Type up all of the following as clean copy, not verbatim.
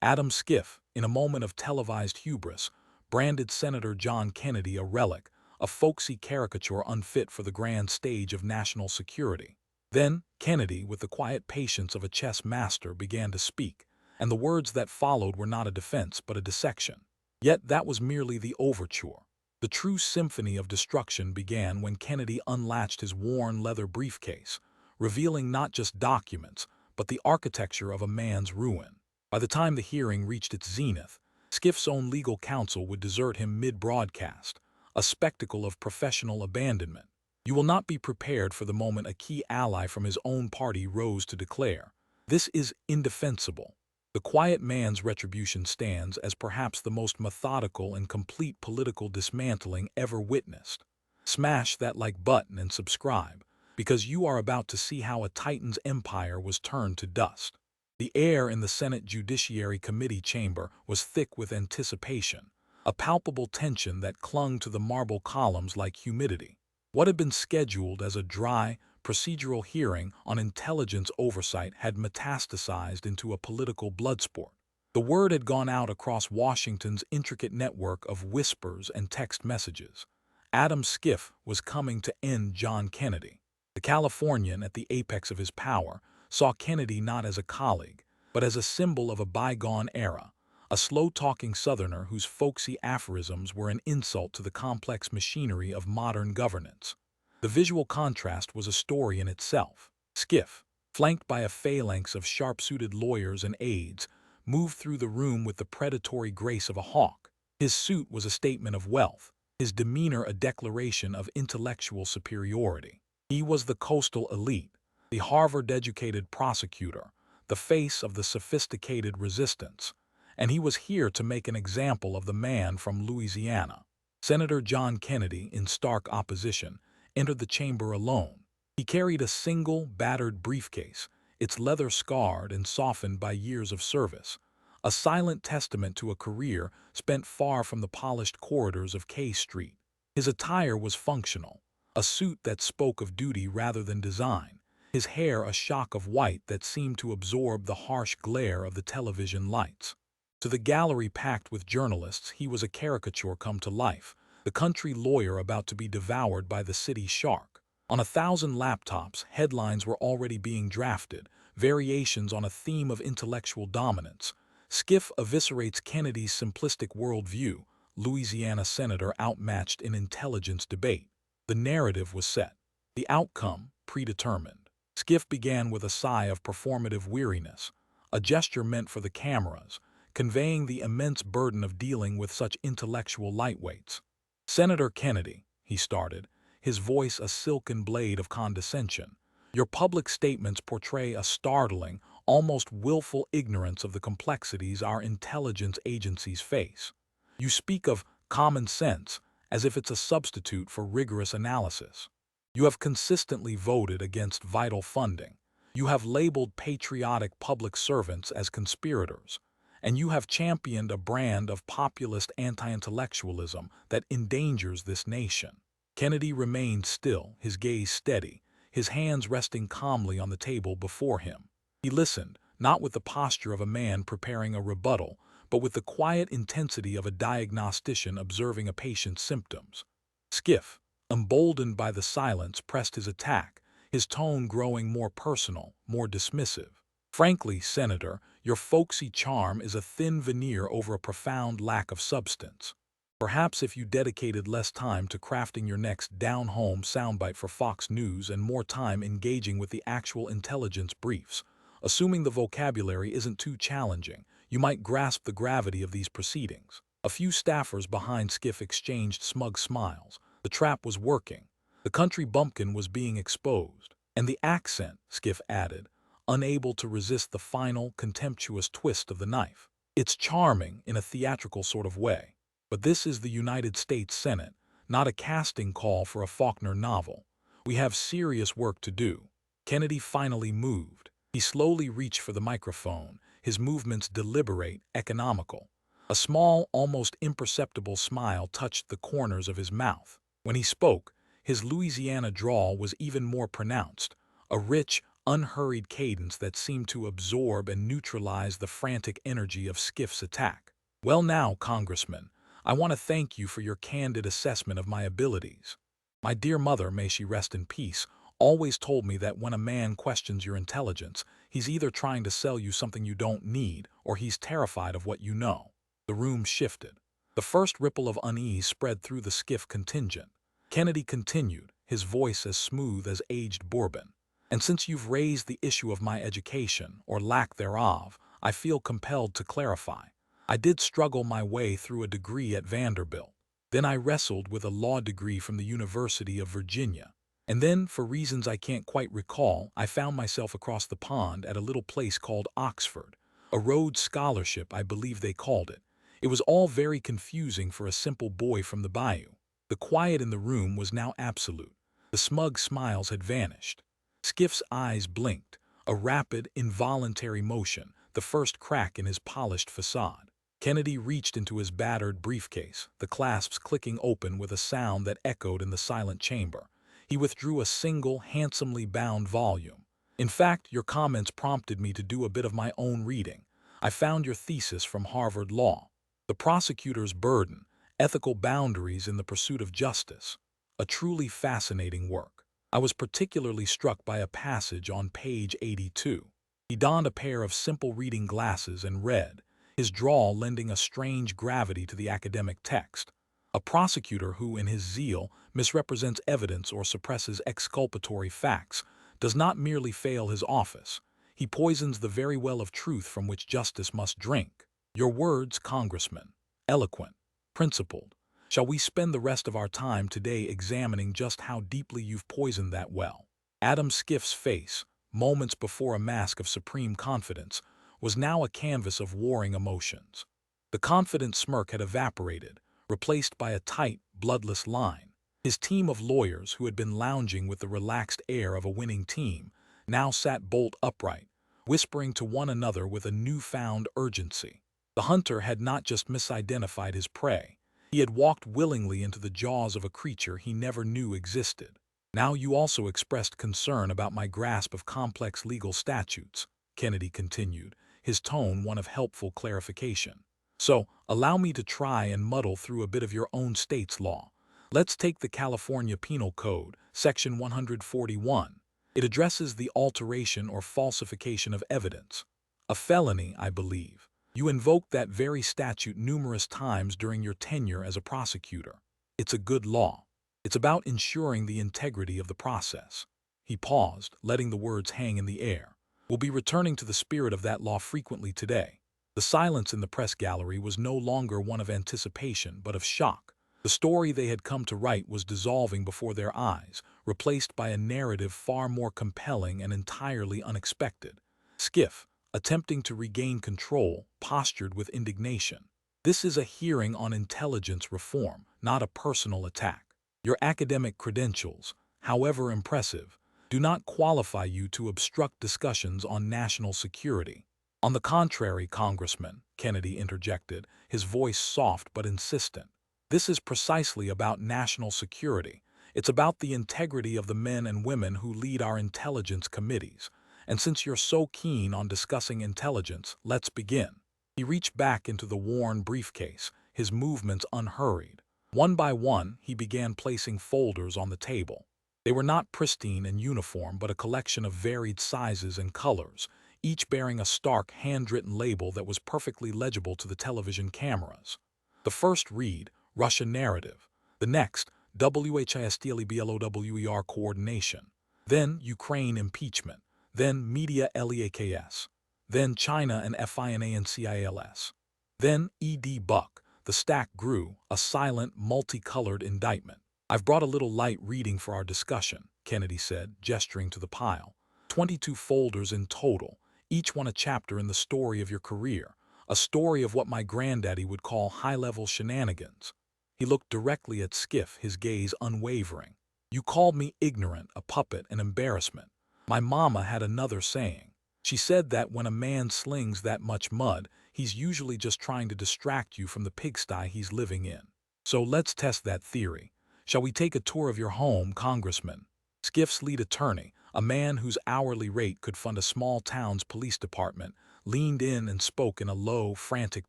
Adam Schiff, in a moment of televised hubris, branded Senator John Kennedy a relic, a folksy caricature unfit for the grand stage of national security. Then, Kennedy, with the quiet patience of a chess master, began to speak, and the words that followed were not a defense but a dissection. Yet that was merely the overture. The true symphony of destruction began when Kennedy unlatched his worn leather briefcase, revealing not just documents, but the architecture of a man's ruin. By the time the hearing reached its zenith, Schiff's own legal counsel would desert him mid-broadcast, a spectacle of professional abandonment. You will not be prepared for the moment a key ally from his own party rose to declare, "This is indefensible." The quiet man's retribution stands as perhaps the most methodical and complete political dismantling ever witnessed. Smash that like button and subscribe, because you are about to see how a titan's empire was turned to dust. The air in the Senate Judiciary Committee chamber was thick with anticipation, a palpable tension that clung to the marble columns like humidity. What had been scheduled as a dry, procedural hearing on intelligence oversight had metastasized into a political bloodsport. The word had gone out across Washington's intricate network of whispers and text messages. Adam Schiff was coming to end John Kennedy. The Californian, at the apex of his power, saw Kennedy not as a colleague, but as a symbol of a bygone era, a slow-talking Southerner whose folksy aphorisms were an insult to the complex machinery of modern governance. The visual contrast was a story in itself. Schiff, flanked by a phalanx of sharp-suited lawyers and aides, moved through the room with the predatory grace of a hawk. His suit was a statement of wealth, his demeanor a declaration of intellectual superiority. He was the coastal elite, the Harvard-educated prosecutor, the face of the sophisticated resistance, and he was here to make an example of the man from Louisiana. Senator John Kennedy, in stark opposition, entered the chamber alone. He carried a single, battered briefcase, its leather scarred and softened by years of service, a silent testament to a career spent far from the polished corridors of K Street. His attire was functional, a suit that spoke of duty rather than design, his hair a shock of white that seemed to absorb the harsh glare of the television lights. To the gallery packed with journalists, he was a caricature come to life, the country lawyer about to be devoured by the city shark. On 1,000 laptops, headlines were already being drafted, variations on a theme of intellectual dominance. Schiff eviscerates Kennedy's simplistic worldview, Louisiana senator outmatched in intelligence debate. The narrative was set, the outcome predetermined. Schiff began with a sigh of performative weariness, a gesture meant for the cameras, conveying the immense burden of dealing with such intellectual lightweights. "Senator Kennedy," he started, his voice a silken blade of condescension, "your public statements portray a startling, almost willful ignorance of the complexities our intelligence agencies face. You speak of common sense as if it's a substitute for rigorous analysis. You have consistently voted against vital funding. You have labeled patriotic public servants as conspirators. And you have championed a brand of populist anti-intellectualism that endangers this nation." Kennedy remained still, his gaze steady, his hands resting calmly on the table before him. He listened, not with the posture of a man preparing a rebuttal, but with the quiet intensity of a diagnostician observing a patient's symptoms. Schiff, emboldened by the silence, pressed his attack, his tone growing more personal, more dismissive. "Frankly, Senator, your folksy charm is a thin veneer over a profound lack of substance. Perhaps if you dedicated less time to crafting your next down-home soundbite for Fox News and more time engaging with the actual intelligence briefs, assuming the vocabulary isn't too challenging, you might grasp the gravity of these proceedings." A few staffers behind Schiff exchanged smug smiles. The trap was working. The country bumpkin was being exposed. "And the accent," Schiff added, unable to resist the final, contemptuous twist of the knife. "It's charming in a theatrical sort of way. But this is the United States Senate, not a casting call for a Faulkner novel. We have serious work to do." Kennedy finally moved. He slowly reached for the microphone, his movements deliberate, economical. A small, almost imperceptible smile touched the corners of his mouth. When he spoke, his Louisiana drawl was even more pronounced, a rich, unhurried cadence that seemed to absorb and neutralize the frantic energy of Skiff's attack. "Well now, Congressman, I want to thank you for your candid assessment of my abilities. My dear mother, may she rest in peace, always told me that when a man questions your intelligence, he's either trying to sell you something you don't need or he's terrified of what you know." The room shifted. The first ripple of unease spread through the Skiff contingent. Kennedy continued, his voice as smooth as aged bourbon. "And since you've raised the issue of my education, or lack thereof, I feel compelled to clarify. I did struggle my way through a degree at Vanderbilt. Then I wrestled with a law degree from the University of Virginia. And then, for reasons I can't quite recall, I found myself across the pond at a little place called Oxford. A Rhodes Scholarship, I believe they called it. It was all very confusing for a simple boy from the bayou." The quiet in the room was now absolute. The smug smiles had vanished. Skiff's eyes blinked, a rapid, involuntary motion, the first crack in his polished facade. Kennedy reached into his battered briefcase, the clasps clicking open with a sound that echoed in the silent chamber. He withdrew a single, handsomely bound volume. "In fact, your comments prompted me to do a bit of my own reading. I found your thesis from Harvard Law. The Prosecutor's Burden, Ethical Boundaries in the Pursuit of Justice. A truly fascinating work. I was particularly struck by a passage on page 82. He donned a pair of simple reading glasses and read, his drawl lending a strange gravity to the academic text. "A prosecutor who, in his zeal, misrepresents evidence or suppresses exculpatory facts does not merely fail his office. He poisons the very well of truth from which justice must drink." Your words, Congressman. Eloquent, principled. Shall we spend the rest of our time today examining just how deeply you've poisoned that well? Adam Skiff's face, moments before a mask of supreme confidence, was now a canvas of warring emotions. The confident smirk had evaporated, replaced by a tight, bloodless line. His team of lawyers, who had been lounging with the relaxed air of a winning team, now sat bolt upright, whispering to one another with a newfound urgency. The hunter had not just misidentified his prey. He had walked willingly into the jaws of a creature he never knew existed. "Now you also expressed concern about my grasp of complex legal statutes," Kennedy continued, his tone one of helpful clarification. "So, allow me to try and muddle through a bit of your own state's law. Let's take the California Penal Code, Section 141. It addresses the alteration or falsification of evidence. A felony, I believe. You invoked that very statute numerous times during your tenure as a prosecutor. It's a good law. It's about ensuring the integrity of the process." He paused, letting the words hang in the air. "We'll be returning to the spirit of that law frequently today." The silence in the press gallery was no longer one of anticipation, but of shock. The story they had come to write was dissolving before their eyes, replaced by a narrative far more compelling and entirely unexpected. Skiff, attempting to regain control, postured with indignation. "This is a hearing on intelligence reform, not a personal attack. Your academic credentials, however impressive, do not qualify you to obstruct discussions on national security." "On the contrary, Congressman," Kennedy interjected, his voice soft but insistent. "This is precisely about national security. It's about the integrity of the men and women who lead our intelligence committees. And since you're so keen on discussing intelligence, let's begin." He reached back into the worn briefcase, his movements unhurried. One by one, he began placing folders on the table. They were not pristine and uniform, but a collection of varied sizes and colors, each bearing a stark, handwritten label that was perfectly legible to the television cameras. The first read, Russia Narrative. The next, WHISTLEBLOWER Coordination. Then Ukraine Impeachment. Then Media LEAKS. Then China and FINANCILS. Then ED Buck. The stack grew, a silent, multicolored indictment. "I've brought a little light reading for our discussion," Kennedy said, gesturing to the pile. 22 folders in total, each one a chapter in the story of your career, a story of what my granddaddy would call high-level shenanigans. He looked directly at Skiff, his gaze unwavering. "You called me ignorant, a puppet, an embarrassment. My mama had another saying. She said that when a man slings that much mud, he's usually just trying to distract you from the pigsty he's living in. So let's test that theory. Shall we take a tour of your home, Congressman?" Skiff's lead attorney, a man whose hourly rate could fund a small town's police department, leaned in and spoke in a low, frantic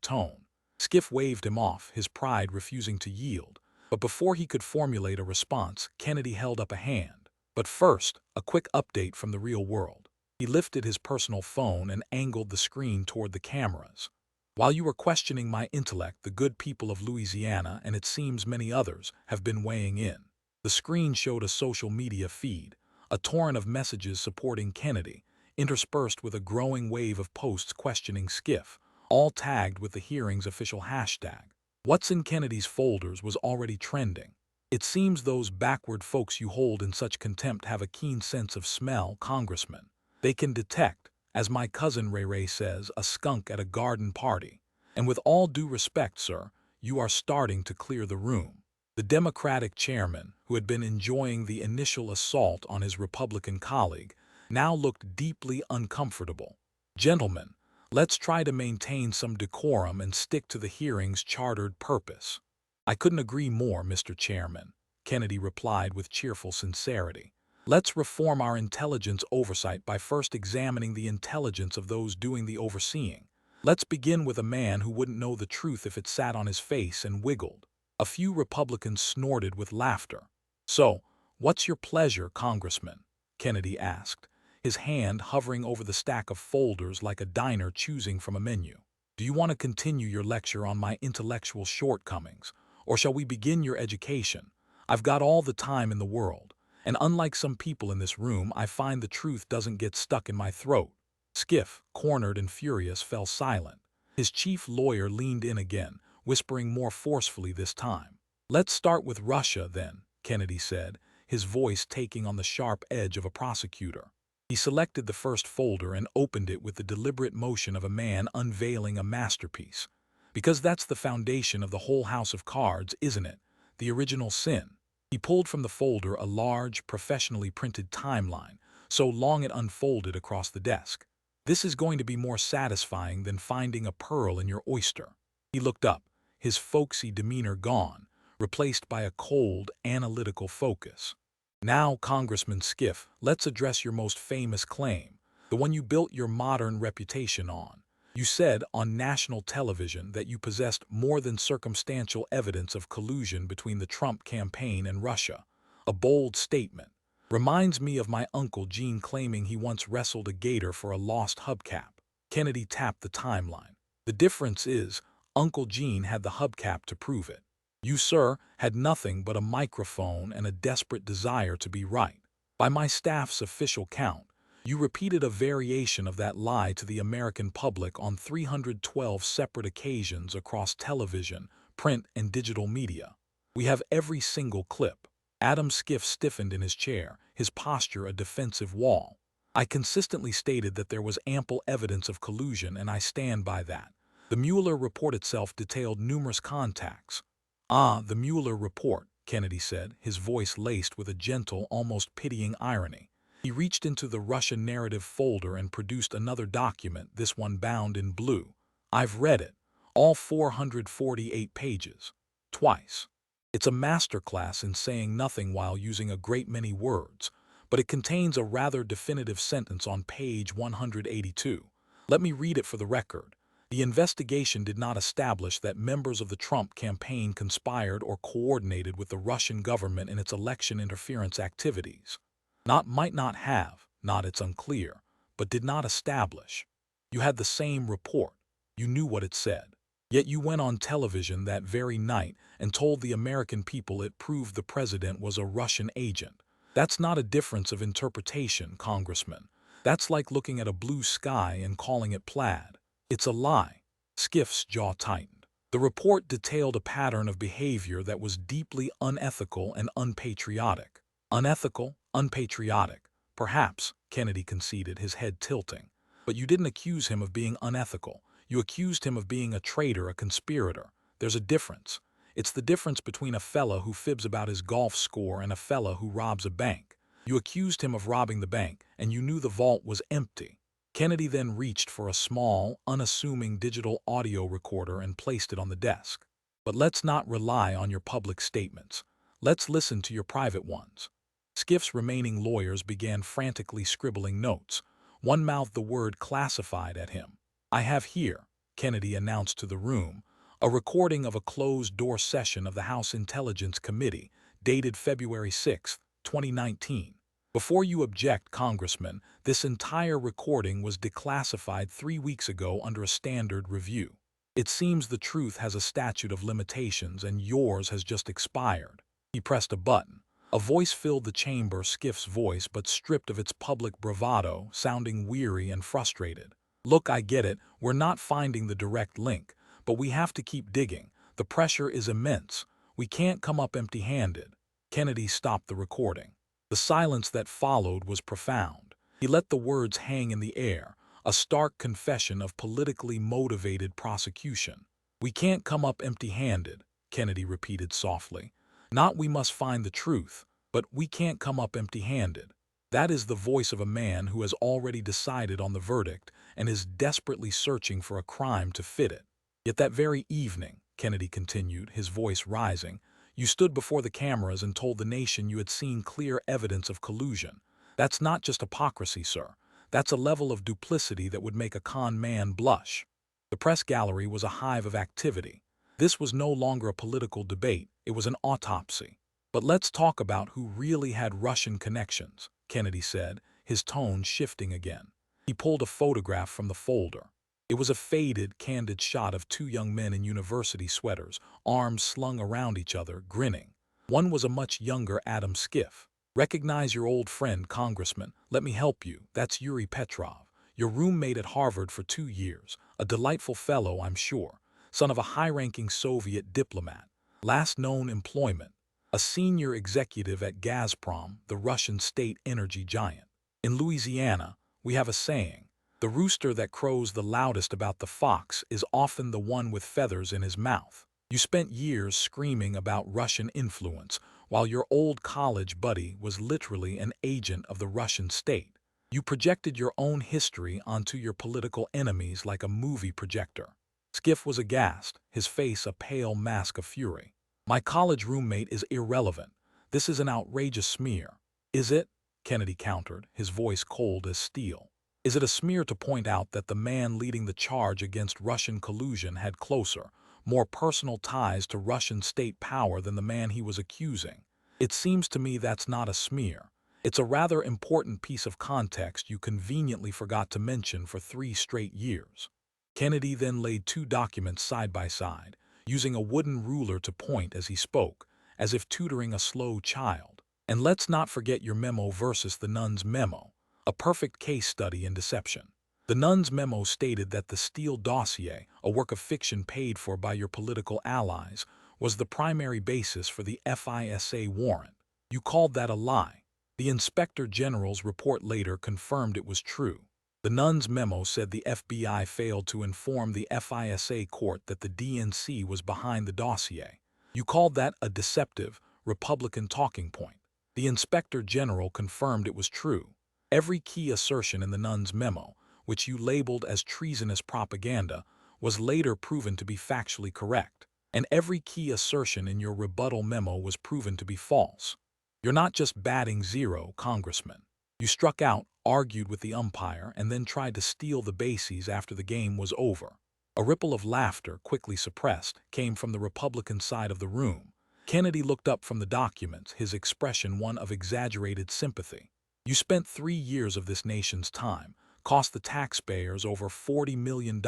tone. Schiff waved him off, his pride refusing to yield. But before he could formulate a response, Kennedy held up a hand. But first, a quick update from the real world. He lifted his personal phone and angled the screen toward the cameras. While you were questioning my intellect, the good people of Louisiana, and it seems many others, have been weighing in. The screen showed a social media feed, a torrent of messages supporting Kennedy, interspersed with a growing wave of posts questioning Schiff, all tagged with the hearing's official hashtag. What's in Kennedy's folders was already trending. It seems those backward folks you hold in such contempt have a keen sense of smell, Congressman. They can detect, as my cousin Ray Ray says, a skunk at a garden party. And with all due respect, sir, you are starting to clear the room. The Democratic chairman, who had been enjoying the initial assault on his Republican colleague, now looked deeply uncomfortable. Gentlemen, let's try to maintain some decorum and stick to the hearing's chartered purpose. I couldn't agree more, Mr. Chairman, Kennedy replied with cheerful sincerity. Let's reform our intelligence oversight by first examining the intelligence of those doing the overseeing. Let's begin with a man who wouldn't know the truth if it sat on his face and wiggled. A few Republicans snorted with laughter. So, what's your pleasure, Congressman? Kennedy asked, his hand hovering over the stack of folders like a diner choosing from a menu. Do you want to continue your lecture on my intellectual shortcomings, or shall we begin your education? I've got all the time in the world, and unlike some people in this room, I find the truth doesn't get stuck in my throat. Schiff, cornered and furious, fell silent. His chief lawyer leaned in again, whispering more forcefully this time. Let's start with Russia, then, Kennedy said, his voice taking on the sharp edge of a prosecutor. He selected the first folder and opened it with the deliberate motion of a man unveiling a masterpiece. Because that's the foundation of the whole house of cards, isn't it? The original sin. He pulled from the folder a large, professionally printed timeline, so long it unfolded across the desk. This is going to be more satisfying than finding a pearl in your oyster. He looked up, his folksy demeanor gone, replaced by a cold, analytical focus. Now, Congressman Schiff, let's address your most famous claim, the one you built your modern reputation on. You said on national television that you possessed more than circumstantial evidence of collusion between the Trump campaign and Russia. A bold statement. Reminds me of my Uncle Gene claiming he once wrestled a gator for a lost hubcap. Kennedy tapped the timeline. The difference is, Uncle Gene had the hubcap to prove it. You, sir, had nothing but a microphone and a desperate desire to be right. By my staff's official count, you repeated a variation of that lie to the American public on 312 separate occasions across television, print, and digital media. We have every single clip. Adam Schiff stiffened in his chair, his posture a defensive wall. I consistently stated that there was ample evidence of collusion, and I stand by that. The Mueller report itself detailed numerous contacts. Ah, the Mueller report, Kennedy said, his voice laced with a gentle, almost pitying irony. He reached into the Russian narrative folder and produced another document, this one bound in blue. I've read it, all 448 pages. Twice. It's a masterclass in saying nothing while using a great many words, but it contains a rather definitive sentence on page 182. Let me read it for the record. The investigation did not establish that members of the Trump campaign conspired or coordinated with the Russian government in its election interference activities. Not might not have, not it's unclear, but did not establish. You had the same report. You knew what it said. Yet you went on television that very night and told the American people it proved the president was a Russian agent. That's not a difference of interpretation, Congressman. That's like looking at a blue sky and calling it plaid. It's a lie. Schiff's jaw tightened. The report detailed a pattern of behavior that was deeply unethical and unpatriotic. Unethical, unpatriotic. Perhaps, Kennedy conceded, his head tilting. But you didn't accuse him of being unethical. You accused him of being a traitor, a conspirator. There's a difference. It's the difference between a fella who fibs about his golf score and a fella who robs a bank. You accused him of robbing the bank, and you knew the vault was empty. Kennedy then reached for a small, unassuming digital audio recorder and placed it on the desk. But let's not rely on your public statements. Let's listen to your private ones. Schiff's remaining lawyers began frantically scribbling notes. One mouthed the word classified at him. "I have here," Kennedy announced to the room, "a recording of a closed-door session of the House Intelligence Committee, dated February 6, 2019. Before you object, Congressman, this entire recording was declassified 3 weeks ago under a standard review. It seems the truth has a statute of limitations and yours has just expired." He pressed a button. A voice filled the chamber, Schiff's voice, but stripped of its public bravado, sounding weary and frustrated. "Look, I get it, we're not finding the direct link, but we have to keep digging. The pressure is immense. We can't come up empty-handed." Kennedy stopped the recording. The silence that followed was profound. He let the words hang in the air, a stark confession of politically motivated prosecution. "We can't come up empty-handed," Kennedy repeated softly. "Not we must find the truth, but we can't come up empty-handed." That is the voice of a man who has already decided on the verdict and is desperately searching for a crime to fit it. "Yet that very evening," Kennedy continued, his voice rising, "you stood before the cameras and told the nation you had seen clear evidence of collusion. That's not just hypocrisy, sir. That's a level of duplicity that would make a con man blush." The press gallery was a hive of activity. This was no longer a political debate, it was an autopsy. "But let's talk about who really had Russian connections," Kennedy said, his tone shifting again. He pulled a photograph from the folder. It was a faded, candid shot of two young men in university sweaters, arms slung around each other, grinning. One was a much younger Adam Schiff. "Recognize your old friend, Congressman. Let me help you. That's Yuri Petrov, your roommate at Harvard for 2 years. A delightful fellow, I'm sure. Son of a high-ranking Soviet diplomat. Last known employment: a senior executive at Gazprom, the Russian state energy giant. In Louisiana, we have a saying: the rooster that crows the loudest about the fox is often the one with feathers in his mouth. You spent years screaming about Russian influence, while your old college buddy was literally an agent of the Russian state. You projected your own history onto your political enemies like a movie projector." Schiff was aghast, his face a pale mask of fury. "My college roommate is irrelevant. This is an outrageous smear." "Is it?" Kennedy countered, his voice cold as steel. "Is it a smear to point out that the man leading the charge against Russian collusion had closer, more personal ties to Russian state power than the man he was accusing? It seems to me that's not a smear. It's a rather important piece of context you conveniently forgot to mention for 3 straight years." Kennedy then laid 2 documents side by side, using a wooden ruler to point as he spoke, as if tutoring a slow child. "And let's not forget your memo versus the Nuns' memo, a perfect case study in deception. The Nuns' memo stated that the Steele dossier, a work of fiction paid for by your political allies, was the primary basis for the FISA warrant. You called that a lie. The Inspector General's report later confirmed it was true. The Nuns' memo said the FBI failed to inform the FISA court that the DNC was behind the dossier. You called that a deceptive, Republican talking point. The Inspector General confirmed it was true. Every key assertion in the Nuns' memo, which you labeled as treasonous propaganda, was later proven to be factually correct. And every key assertion in your rebuttal memo was proven to be false. You're not just batting zero, Congressman. You struck out, argued with the umpire, and then tried to steal the bases after the game was over." A ripple of laughter, quickly suppressed, came from the Republican side of the room. Kennedy looked up from the documents, his expression one of exaggerated sympathy. "You spent 3 years of this nation's time, cost the taxpayers over $40 million,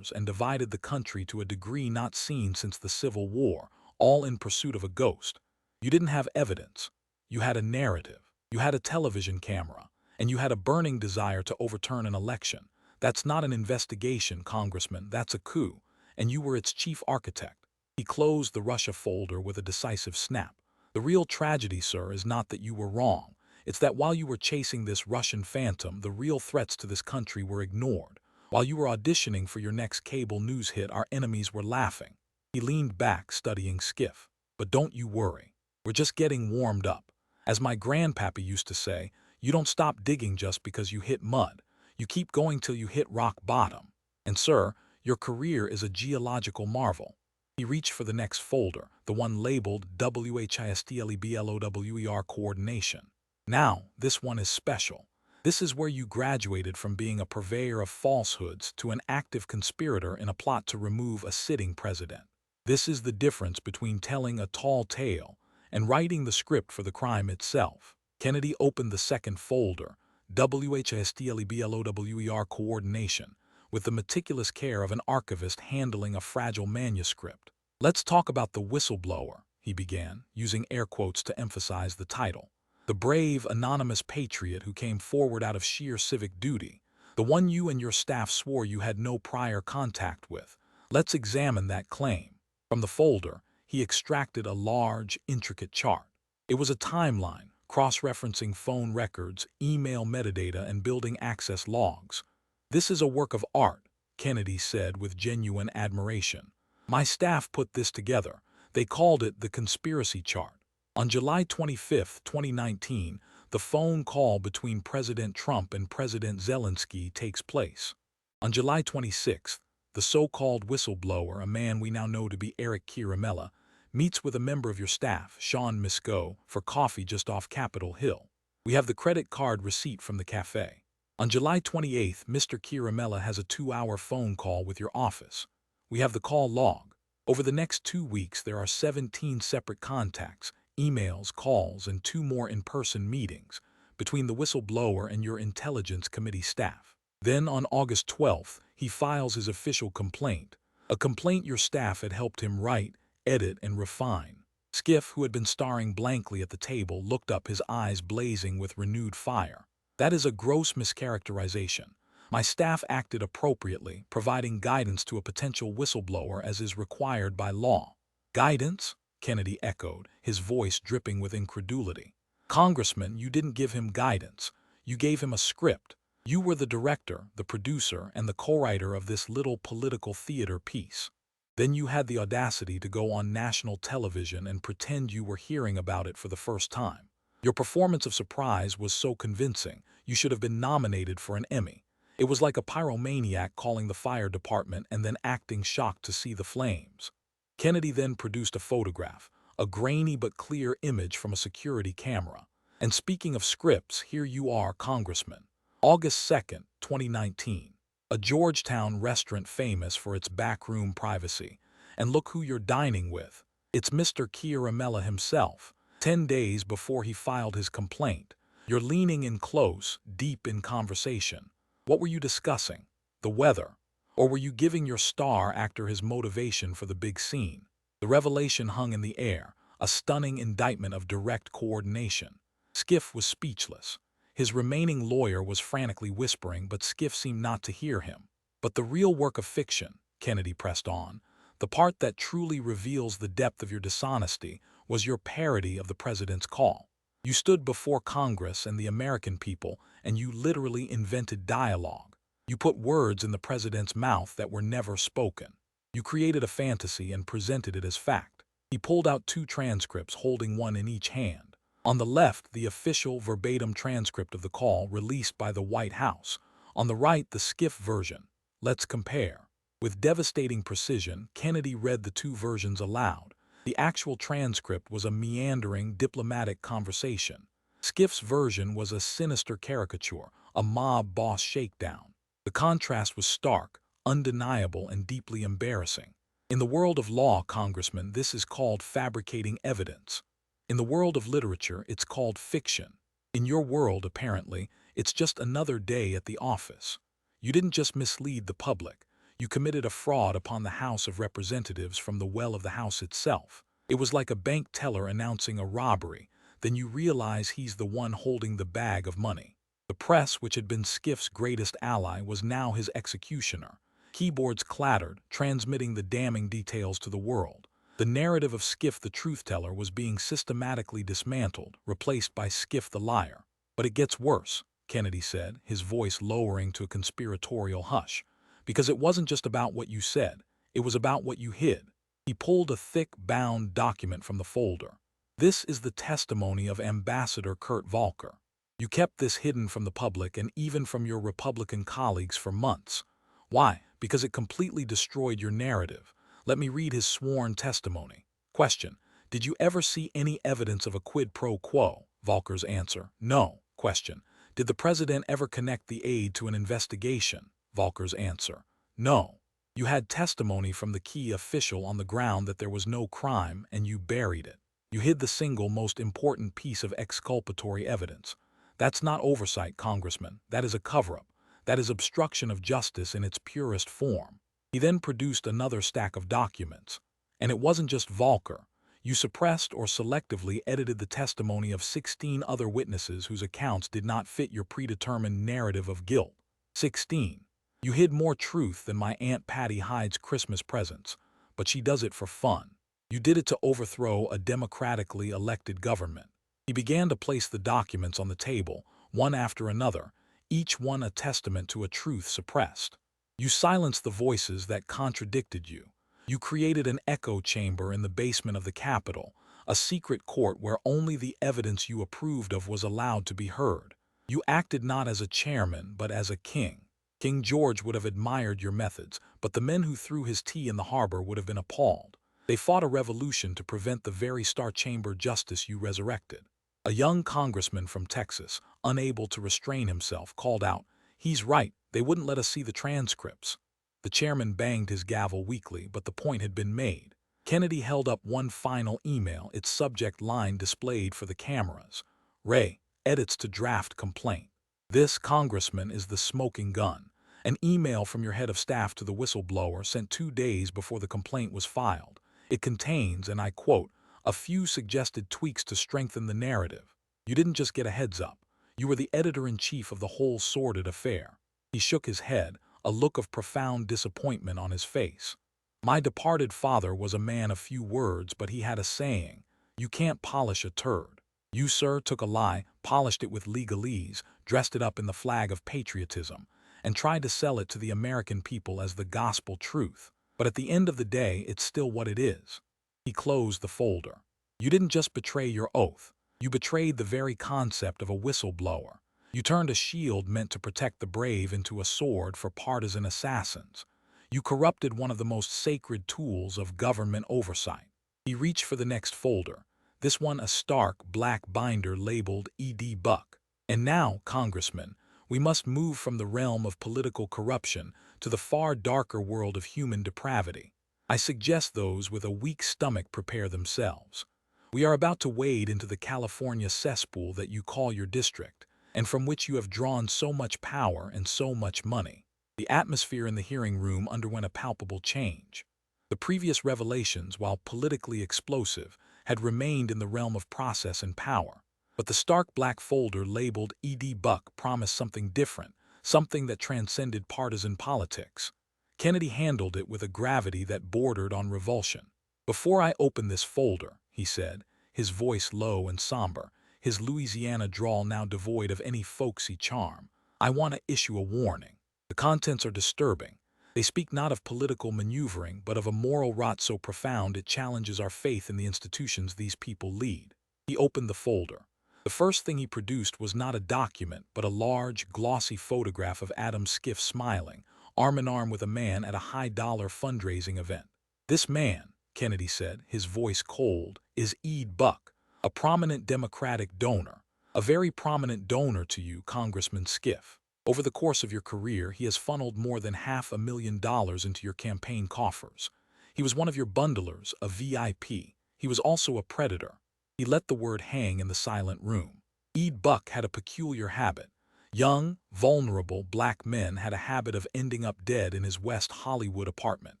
and divided the country to a degree not seen since the Civil War, all in pursuit of a ghost. You didn't have evidence. You had a narrative. You had a television camera, and you had a burning desire to overturn an election. That's not an investigation, Congressman, that's a coup, and you were its chief architect." He closed the Russia folder with a decisive snap. "The real tragedy, sir, is not that you were wrong. It's that while you were chasing this Russian phantom, the real threats to this country were ignored. While you were auditioning for your next cable news hit, our enemies were laughing." He leaned back, studying Schiff. "But don't you worry. We're just getting warmed up. As my grandpappy used to say, you don't stop digging just because you hit mud. You keep going till you hit rock bottom. And, sir, your career is a geological marvel." He reached for the next folder, the one labeled WHISTLEBLOWER Coordination. Now, this one is special. This is where you graduated from being a purveyor of falsehoods to an active conspirator in a plot to remove a sitting president. This is the difference between telling a tall tale and writing the script for the crime itself. Kennedy opened the second folder, WHISTLEBLOWER coordination, with the meticulous care of an archivist handling a fragile manuscript. "Let's talk about the whistleblower," he began, using air quotes to emphasize the title. "The brave, anonymous patriot who came forward out of sheer civic duty, the one you and your staff swore you had no prior contact with. Let's examine that claim." From the folder, he extracted a large, intricate chart. It was a timeline, cross-referencing phone records, email metadata, and building access logs. "This is a work of art," Kennedy said with genuine admiration. "My staff put this together. They called it the conspiracy chart." On July 25, 2019, the phone call between President Trump and President Zelensky takes place. On July 26, the so-called whistleblower, a man we now know to be Eric Chiarimella, meets with a member of your staff, Sean Misko, for coffee just off Capitol Hill. We have the credit card receipt from the cafe. On July 28, Mr. Chiarimella has a 2-hour phone call with your office. We have the call log. Over the next 2 weeks, there are 17 separate contacts, emails, calls, and 2 more in-person meetings between the whistleblower and your Intelligence Committee staff. Then, on August 12th, he files his official complaint, a complaint your staff had helped him write, edit, and refine. Schiff, who had been staring blankly at the table, looked up, his eyes blazing with renewed fire. "That is a gross mischaracterization. My staff acted appropriately, providing guidance to a potential whistleblower as is required by law." "Guidance?" Kennedy echoed, his voice dripping with incredulity. "Congressman, you didn't give him guidance. You gave him a script. You were the director, the producer, and the co-writer of this little political theater piece. Then you had the audacity to go on national television and pretend you were hearing about it for the first time. Your performance of surprise was so convincing, you should have been nominated for an Emmy. It was like a pyromaniac calling the fire department and then acting shocked to see the flames." Kennedy then produced a photograph, a grainy but clear image from a security camera. "And speaking of scripts, here you are, Congressman. August 2nd, 2019. A Georgetown restaurant famous for its backroom privacy. And look who you're dining with. It's Mr. Chiarimella himself. 10 days before he filed his complaint. You're leaning in close, deep in conversation. What were you discussing? The weather? Or were you giving your star actor his motivation for the big scene?" The revelation hung in the air, a stunning indictment of direct coordination. Schiff was speechless. His remaining lawyer was frantically whispering, but Schiff seemed not to hear him. "But the real work of fiction," Kennedy pressed on, "the part that truly reveals the depth of your dishonesty, was your parody of the president's call. You stood before Congress and the American people, and you literally invented dialogue. You put words in the president's mouth that were never spoken. You created a fantasy and presented it as fact." He pulled out 2 transcripts, holding one in each hand. On the left, the official verbatim transcript of the call released by the White House. On the right, the Schiff version. "Let's compare." With devastating precision, Kennedy read the 2 versions aloud. The actual transcript was a meandering, diplomatic conversation. Schiff's version was a sinister caricature, a mob boss shakedown. The contrast was stark, undeniable, and deeply embarrassing. In the world of law, Congressman, this is called fabricating evidence. In the world of literature, it's called fiction. In your world, apparently, it's just another day at the office. You didn't just mislead the public. You committed a fraud upon the House of Representatives from the well of the House itself. It was like a bank teller announcing a robbery. Then you realize he's the one holding the bag of money. The press, which had been Schiff's greatest ally, was now his executioner. Keyboards clattered, transmitting the damning details to the world. The narrative of Schiff the truth-teller was being systematically dismantled, replaced by Schiff the liar. "But it gets worse," Kennedy said, his voice lowering to a conspiratorial hush. "Because it wasn't just about what you said, it was about what you hid." He pulled a thick, bound document from the folder. "This is the testimony of Ambassador Kurt Volker. You kept this hidden from the public and even from your Republican colleagues for months. Why? Because it completely destroyed your narrative. Let me read his sworn testimony. Question: did you ever see any evidence of a quid pro quo? Volker's answer. No. Question. Did the president ever connect the aid to an investigation? Volker's answer. No. You had testimony from the key official on the ground that there was no crime, and you buried it. You hid the single most important piece of exculpatory evidence. That's not oversight, Congressman. That is a cover-up. That is obstruction of justice in its purest form. He then produced another stack of documents. And it wasn't just Volker. You suppressed or selectively edited the testimony of 16 other witnesses whose accounts did not fit your predetermined narrative of guilt. 16. You hid more truth than my Aunt Patty hides Christmas presents, but she does it for fun. You did it to overthrow a democratically elected government. He began to place the documents on the table, one after another, each one a testament to a truth suppressed. You silenced the voices that contradicted you. You created an echo chamber in the basement of the Capitol, a secret court where only the evidence you approved of was allowed to be heard. You acted not as a chairman, but as a king. King George would have admired your methods, but the men who threw his tea in the harbor would have been appalled. They fought a revolution to prevent the very Star Chamber justice you resurrected. A young congressman from Texas, unable to restrain himself, called out, "He's right, they wouldn't let us see the transcripts." The chairman banged his gavel weakly, but the point had been made. Kennedy held up one final email, its subject line displayed for the cameras. Ray, edits to draft complaint. This, Congressman, is the smoking gun. An email from your head of staff to the whistleblower sent 2 days before the complaint was filed. It contains, and I quote, "a few suggested tweaks to strengthen the narrative." You didn't just get a heads up. You were the editor-in-chief of the whole sordid affair. He shook his head, a look of profound disappointment on his face. My departed father was a man of few words, but he had a saying, "You can't polish a turd." You, sir, took a lie, polished it with legalese, dressed it up in the flag of patriotism, and tried to sell it to the American people as the gospel truth. But at the end of the day, it's still what it is. He closed the folder. You didn't just betray your oath. You betrayed the very concept of a whistleblower. You turned a shield meant to protect the brave into a sword for partisan assassins. You corrupted one of the most sacred tools of government oversight. He reached for the next folder, this one a stark black binder labeled E.D. Buck. And now, Congressman, we must move from the realm of political corruption to the far darker world of human depravity. I suggest those with a weak stomach prepare themselves. We are about to wade into the California cesspool that you call your district, and from which you have drawn so much power and so much money. The atmosphere in the hearing room underwent a palpable change. The previous revelations, while politically explosive, had remained in the realm of process and power. But the stark black folder labeled E.D. Buck promised something different, something that transcended partisan politics. Kennedy handled it with a gravity that bordered on revulsion. "Before I open this folder," he said, his voice low and somber, his Louisiana drawl now devoid of any folksy charm, "I want to issue a warning. The contents are disturbing. They speak not of political maneuvering, but of a moral rot so profound it challenges our faith in the institutions these people lead." He opened the folder. The first thing he produced was not a document, but a large, glossy photograph of Adam Schiff smiling, arm in arm with a man at a high-dollar fundraising event. "This man," Kennedy said, his voice cold, "is E.D. Buck, a prominent Democratic donor, a very prominent donor to you, Congressman Schiff. Over the course of your career, he has funneled more than $500,000 into your campaign coffers. He was one of your bundlers, a VIP. He was also a predator." He let the word hang in the silent room. E.D. Buck had a peculiar habit. Young, vulnerable black men had a habit of ending up dead in his West Hollywood apartment,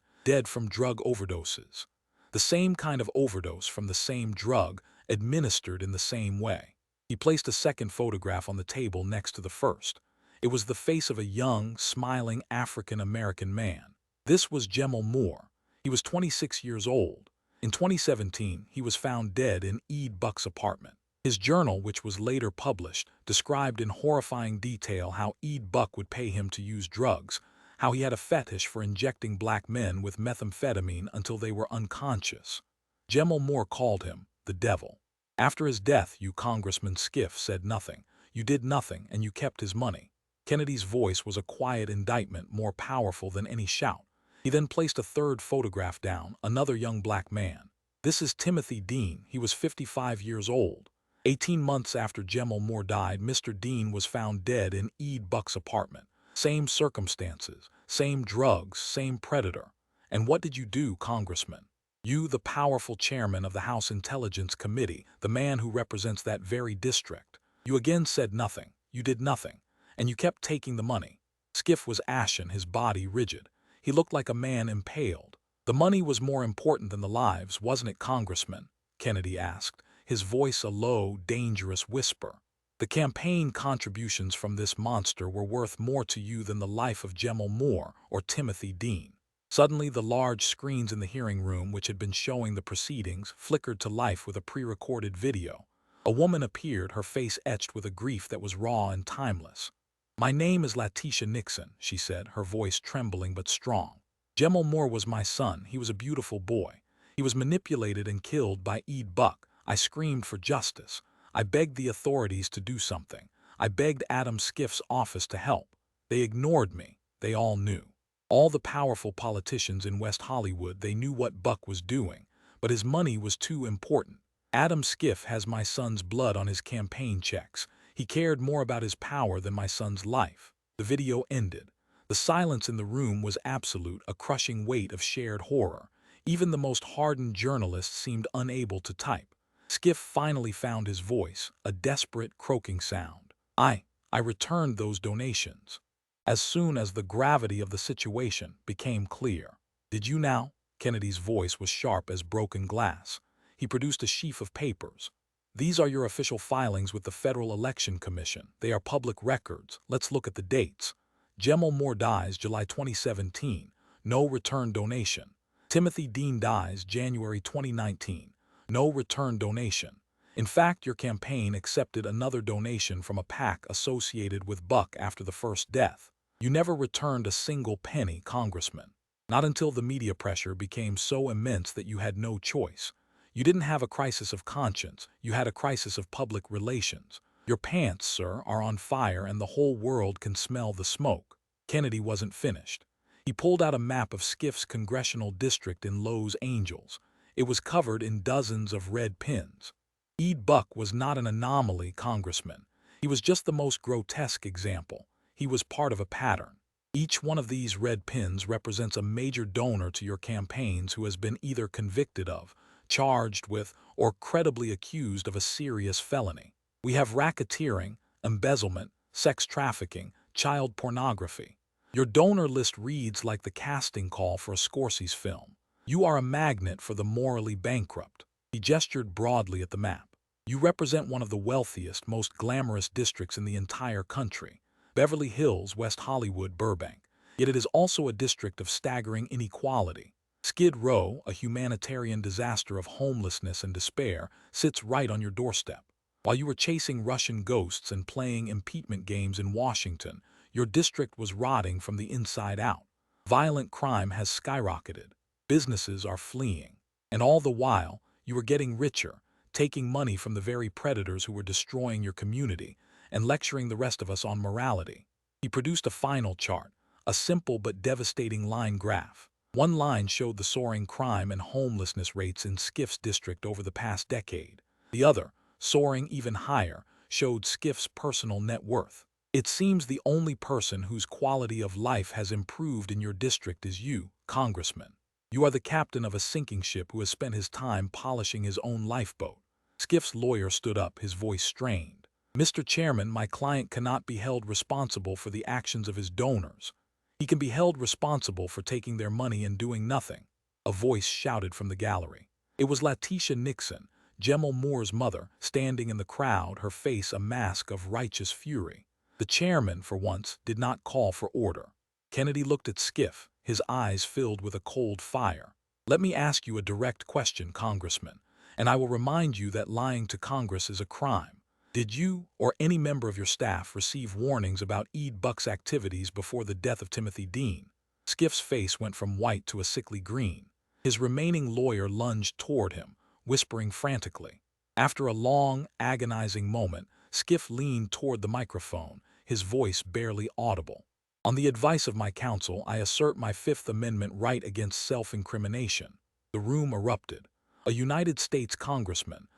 dead from drug overdoses. The same kind of overdose from the same drug, administered in the same way. He placed a second photograph on the table next to the first. It was the face of a young, smiling African-American man. This was Jemel Moore. He was 26 years old. In 2017, he was found dead in E.D. Buck's apartment. His journal, which was later published, described in horrifying detail how E.D. Buck would pay him to use drugs, how he had a fetish for injecting black men with methamphetamine until they were unconscious. Jemel Moore called him the devil. After his death, you, Congressman Schiff, said nothing. You did nothing, and you kept his money. Kennedy's voice was a quiet indictment more powerful than any shout. He then placed a third photograph down, another young black man. "This is Timothy Dean. He was 55 years old. 18 months after Gemma Moore died, Mr. Dean was found dead in Ede Buck's apartment. Same circumstances, same drugs, same predator. And what did you do, Congressman? You, the powerful chairman of the House Intelligence Committee, the man who represents that very district. You again said nothing. You did nothing. And you kept taking the money. Schiff was ashen, his body rigid. He looked like a man impaled. The money was more important than the lives, wasn't it, Congressman? Kennedy asked, his voice a low, dangerous whisper. The campaign contributions from this monster were worth more to you than the life of Gemma Moore or Timothy Dean. Suddenly, the large screens in the hearing room, which had been showing the proceedings, flickered to life with a pre-recorded video. A woman appeared, her face etched with a grief that was raw and timeless. "My name is Letitia Nixon," she said, her voice trembling but strong. "Gemma Moore was my son. He was a beautiful boy. He was manipulated and killed by Ede Buck. I screamed for justice. I begged the authorities to do something. I begged Adam Schiff's office to help. They ignored me. They all knew. All the powerful politicians in West Hollywood, they knew what Buck was doing, but his money was too important. Adam Schiff has my son's blood on his campaign checks. He cared more about his power than my son's life." The video ended. The silence in the room was absolute, a crushing weight of shared horror. Even the most hardened journalists seemed unable to type. Schiff finally found his voice, a desperate, croaking sound. I returned those donations. As soon as the gravity of the situation became clear." "Did you now?" Kennedy's voice was sharp as broken glass. He produced a sheaf of papers. "These are your official filings with the Federal Election Commission. They are public records. Let's look at the dates. Gemma Moore dies July 2017. No return donation. Timothy Dean dies January 2019. No return donation. In fact, your campaign accepted another donation from a PAC associated with Buck after the first death. You never returned a single penny, Congressman. Not until the media pressure became so immense that you had no choice. You didn't have a crisis of conscience. You had a crisis of public relations. Your pants, sir, are on fire and the whole world can smell the smoke." Kennedy wasn't finished. He pulled out a map of Schiff's congressional district in Los Angeles. It was covered in dozens of red pins. Ede Buck was not an anomaly, Congressman. He was just the most grotesque example. He was part of a pattern. Each one of these red pins represents a major donor to your campaigns who has been either convicted of, charged with, or credibly accused of a serious felony. We have racketeering, embezzlement, sex trafficking, child pornography. Your donor list reads like the casting call for a Scorsese film. You are a magnet for the morally bankrupt. He gestured broadly at the map. You represent one of the wealthiest, most glamorous districts in the entire country. Beverly Hills, West Hollywood, Burbank. Yet it is also a district of staggering inequality. Skid Row, a humanitarian disaster of homelessness and despair, sits right on your doorstep. While you were chasing Russian ghosts and playing impeachment games in Washington, your district was rotting from the inside out. Violent crime has skyrocketed. Businesses are fleeing. And all the while, you were getting richer, taking money from the very predators who were destroying your community, and lecturing the rest of us on morality. He produced a final chart, a simple but devastating line graph. One line showed the soaring crime and homelessness rates in Schiff's district over the past decade. The other, soaring even higher, showed Schiff's personal net worth. It seems the only person whose quality of life has improved in your district is you, Congressman. You are the captain of a sinking ship who has spent his time polishing his own lifeboat. Schiff's lawyer stood up, his voice strained. "Mr. Chairman, my client cannot be held responsible for the actions of his donors. He can be held responsible for taking their money and doing nothing." A voice shouted from the gallery. It was Letitia Nixon, Gemma Moore's mother, standing in the crowd, her face a mask of righteous fury. The chairman, for once, did not call for order. Kennedy looked at Schiff, his eyes filled with a cold fire. "Let me ask you a direct question, Congressman, and I will remind you that lying to Congress is a crime. Did you, or any member of your staff, receive warnings about Ede Buck's activities before the death of Timothy Dean?" Schiff's face went from white to a sickly green. His remaining lawyer lunged toward him, whispering frantically. After a long, agonizing moment, Schiff leaned toward the microphone, his voice barely audible. "On the advice of my counsel, I assert my Fifth Amendment right against self-incrimination." The room erupted. A United States congressman,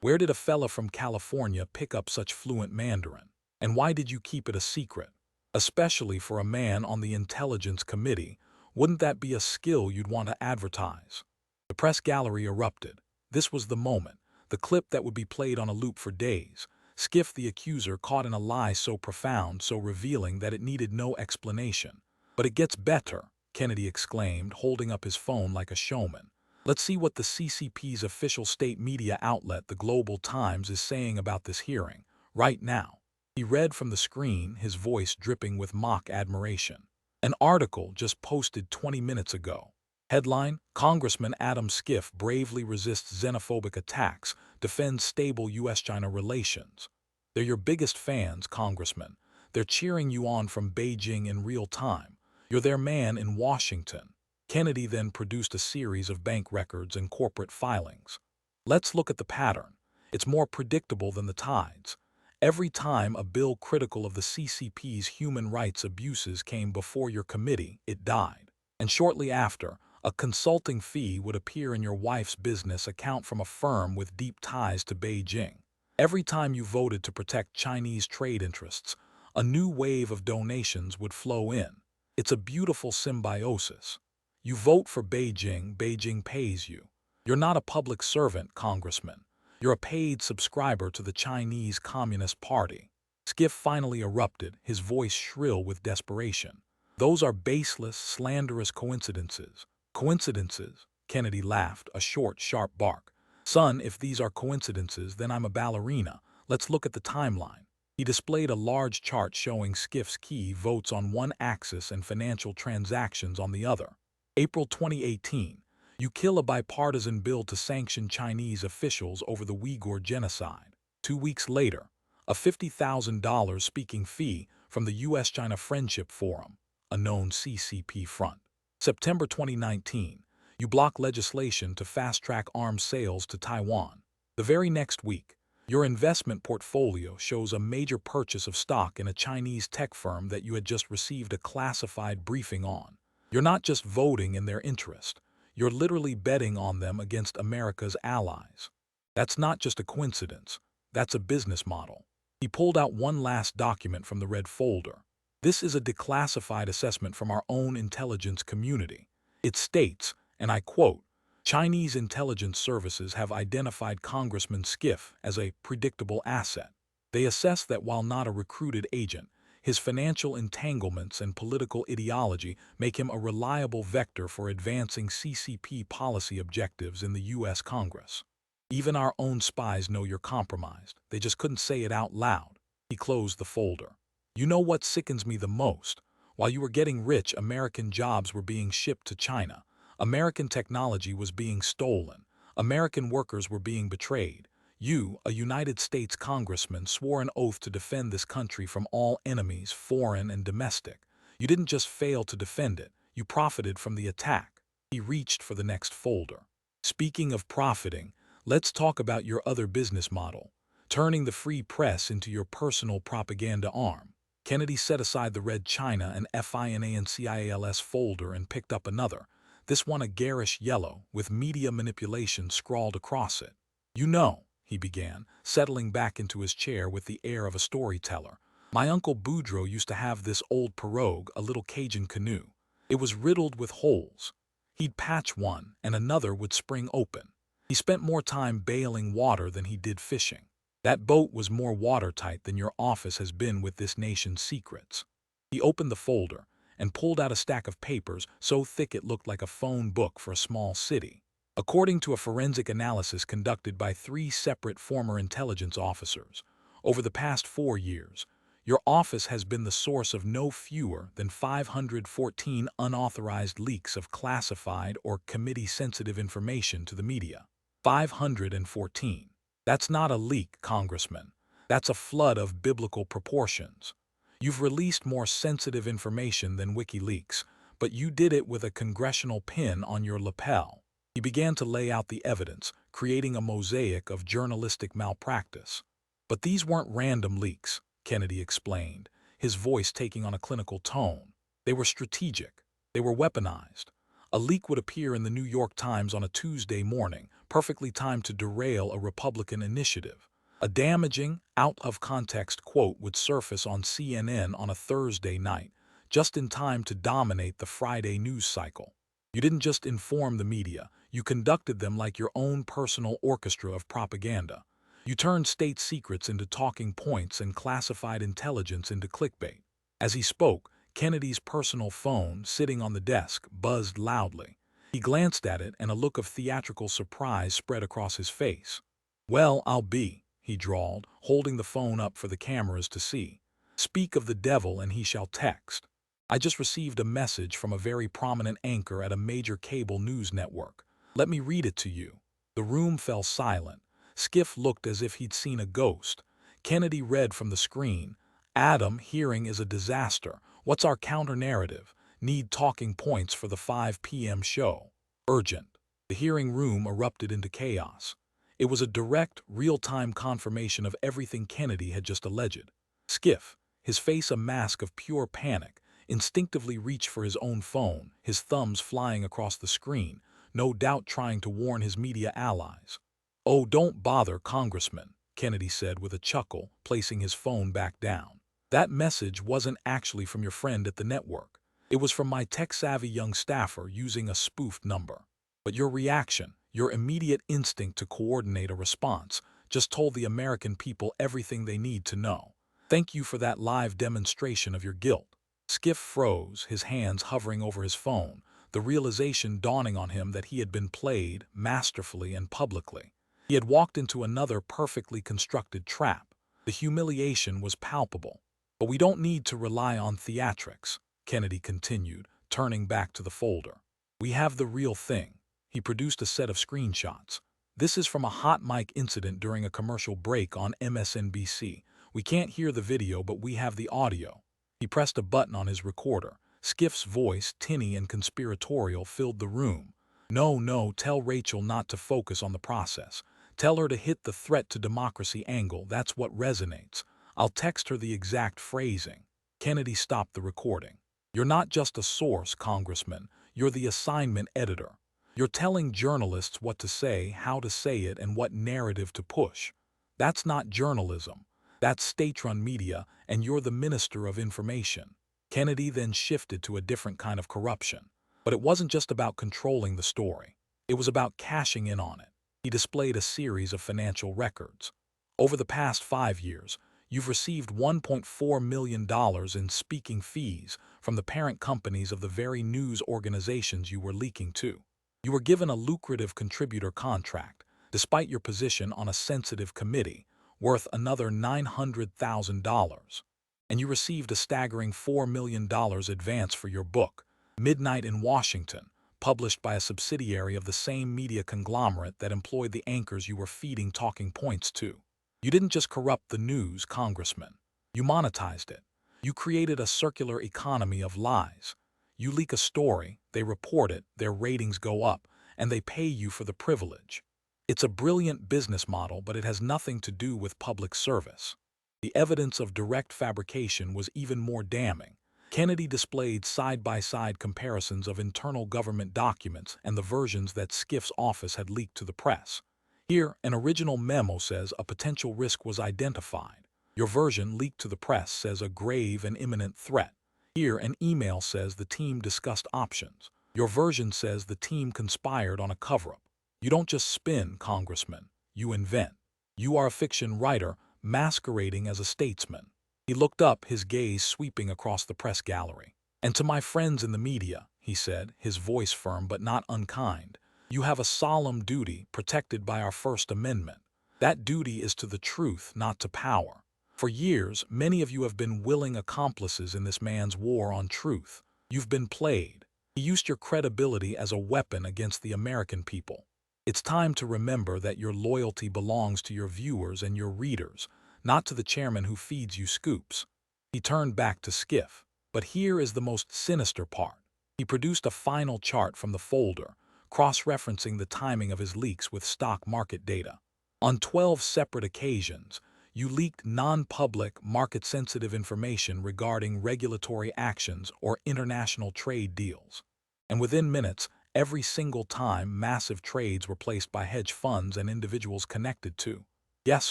Where did a fella from California pick up such fluent Mandarin? And why did you keep it a secret? Especially for a man on the Intelligence Committee, wouldn't that be a skill you'd want to advertise? The press gallery erupted. This was the moment, the clip that would be played on a loop for days. Schiff, the accuser, caught in a lie so profound, so revealing that it needed no explanation. But it gets better, Kennedy exclaimed, holding up his phone like a showman. Let's see what the CCP's official state media outlet, the Global Times, is saying about this hearing, right now. He read from the screen, his voice dripping with mock admiration. An article just posted 20 minutes ago. Headline: Congressman Adam Schiff bravely resists xenophobic attacks, defends stable U.S.-China relations. They're your biggest fans, Congressman. They're cheering you on from Beijing in real time. You're their man in Washington. Kennedy then produced a series of bank records and corporate filings. Let's look at the pattern. It's more predictable than the tides. Every time a bill critical of the CCP's human rights abuses came before your committee, it died. And shortly after, a consulting fee would appear in your wife's business account from a firm with deep ties to Beijing. Every time you voted to protect Chinese trade interests, a new wave of donations would flow in. It's a beautiful symbiosis. You vote for Beijing, Beijing pays you. You're not a public servant, Congressman. You're a paid subscriber to the Chinese Communist Party. Schiff finally erupted, his voice shrill with desperation. Those are baseless, slanderous coincidences. Coincidences? Kennedy laughed, a short, sharp bark. Son, if these are coincidences, then I'm a ballerina. Let's look at the timeline. He displayed a large chart showing Schiff's key votes on one axis and financial transactions on the other. April 2018. You kill a bipartisan bill to sanction Chinese officials over the Uyghur genocide. 2 weeks later, a $50,000 speaking fee from the U.S.-China Friendship Forum, a known CCP front. September 2019. You block legislation to fast-track arms sales to Taiwan. The very next week, your investment portfolio shows a major purchase of stock in a Chinese tech firm that you had just received a classified briefing on. You're not just voting in their interest. You're literally betting on them against America's allies. That's not just a coincidence. That's a business model. He pulled out one last document from the red folder. This is a declassified assessment from our own intelligence community. It states, and I quote, Chinese intelligence services have identified Congressman Schiff as a predictable asset. They assess that while not a recruited agent, his financial entanglements and political ideology make him a reliable vector for advancing CCP policy objectives in the U.S. Congress. Even our own spies know you're compromised. They just couldn't say it out loud. He closed the folder. You know what sickens me the most? While you were getting rich, American jobs were being shipped to China. American technology was being stolen. American workers were being betrayed. You, a United States congressman, swore an oath to defend this country from all enemies, foreign and domestic. You didn't just fail to defend it, you profited from the attack. He reached for the next folder. Speaking of profiting, let's talk about your other business model, turning the free press into your personal propaganda arm. Kennedy set aside the red China and FINANCIALS folder and picked up another, this one a garish yellow, with media manipulation scrawled across it. You know, he began, settling back into his chair with the air of a storyteller. My uncle Boudreaux used to have this old pirogue, a little Cajun canoe. It was riddled with holes. He'd patch one, and another would spring open. He spent more time bailing water than he did fishing. That boat was more watertight than your office has been with this nation's secrets. He opened the folder and pulled out a stack of papers so thick it looked like a phone book for a small city. According to a forensic analysis conducted by 3 separate former intelligence officers, over the past 4 years, your office has been the source of no fewer than 514 unauthorized leaks of classified or committee-sensitive information to the media. 514. That's not a leak, Congressman. That's a flood of biblical proportions. You've released more sensitive information than WikiLeaks, but you did it with a congressional pin on your lapel. He began to lay out the evidence, creating a mosaic of journalistic malpractice. But these weren't random leaks, Kennedy explained, his voice taking on a clinical tone. They were strategic. They were weaponized. A leak would appear in the New York Times on a Tuesday morning, perfectly timed to derail a Republican initiative. A damaging, out-of-context quote would surface on CNN on a Thursday night, just in time to dominate the Friday news cycle. You didn't just inform the media, you conducted them like your own personal orchestra of propaganda. You turned state secrets into talking points and classified intelligence into clickbait. As he spoke, Kennedy's personal phone, sitting on the desk, buzzed loudly. He glanced at it, and a look of theatrical surprise spread across his face. "Well, I'll be," he drawled, holding the phone up for the cameras to see. "Speak of the devil and he shall text. I just received a message from a very prominent anchor at a major cable news network. Let me read it to you." The room fell silent. Schiff looked as if he'd seen a ghost. Kennedy read from the screen, "Adam, hearing is a disaster. What's our counter-narrative? Need talking points for the 5 p.m. show. Urgent." The hearing room erupted into chaos. It was a direct, real-time confirmation of everything Kennedy had just alleged. Schiff, his face a mask of pure panic, instinctively reached for his own phone, his thumbs flying across the screen, no doubt trying to warn his media allies. "Oh, don't bother, Congressman," Kennedy said with a chuckle, placing his phone back down. "That message wasn't actually from your friend at the network. It was from my tech-savvy young staffer using a spoofed number. But your reaction, your immediate instinct to coordinate a response, just told the American people everything they need to know. Thank you for that live demonstration of your guilt." Schiff froze, his hands hovering over his phone, the realization dawning on him that he had been played, masterfully and publicly. He had walked into another perfectly constructed trap. The humiliation was palpable. "But we don't need to rely on theatrics," Kennedy continued, turning back to the folder. "We have the real thing." He produced a set of screenshots. "This is from a hot mic incident during a commercial break on MSNBC. We can't hear the video, but we have the audio." He pressed a button on his recorder. Schiff's voice, tinny and conspiratorial, filled the room. "No, no, tell Rachel not to focus on the process. Tell her to hit the threat to democracy angle. That's what resonates. I'll text her the exact phrasing." Kennedy stopped the recording. "You're not just a source, Congressman. You're the assignment editor. You're telling journalists what to say, how to say it, and what narrative to push. That's not journalism. That's state-run media, and you're the Minister of Information." Kennedy then shifted to a different kind of corruption. But it wasn't just about controlling the story. It was about cashing in on it. He displayed a series of financial records. "Over the past 5 years, you've received $1.4 million in speaking fees from the parent companies of the very news organizations you were leaking to. You were given a lucrative contributor contract, despite your position on a sensitive committee, worth another $900,000. And you received a staggering $4 million advance for your book, Midnight in Washington, published by a subsidiary of the same media conglomerate that employed the anchors you were feeding talking points to. You didn't just corrupt the news, Congressman. You monetized it. You created a circular economy of lies. You leak a story, they report it, their ratings go up, and they pay you for the privilege. It's a brilliant business model, but it has nothing to do with public service." The evidence of direct fabrication was even more damning. Kennedy displayed side-by-side comparisons of internal government documents and the versions that Schiff's office had leaked to the press. Here, an original memo says a potential risk was identified. Your version, leaked to the press, says a grave and imminent threat. Here, an email says the team discussed options. Your version says the team conspired on a cover-up. You don't just spin, Congressman. You invent. You are a fiction writer masquerading as a statesman. He looked up, his gaze sweeping across the press gallery. "And to my friends in the media," he said, his voice firm but not unkind, "you have a solemn duty protected by our First Amendment. That duty is to the truth, not to power. For years, many of you have been willing accomplices in this man's war on truth. You've been played. He used your credibility as a weapon against the American people. It's time to remember that your loyalty belongs to your viewers and your readers, not to the chairman who feeds you scoops." He turned back to Schiff. But here is the most sinister part. He produced a final chart from the folder, cross-referencing the timing of his leaks with stock market data. On 12 separate occasions, you leaked non-public, market-sensitive information regarding regulatory actions or international trade deals. And within minutes, every single time massive trades were placed by hedge funds and individuals connected to, guess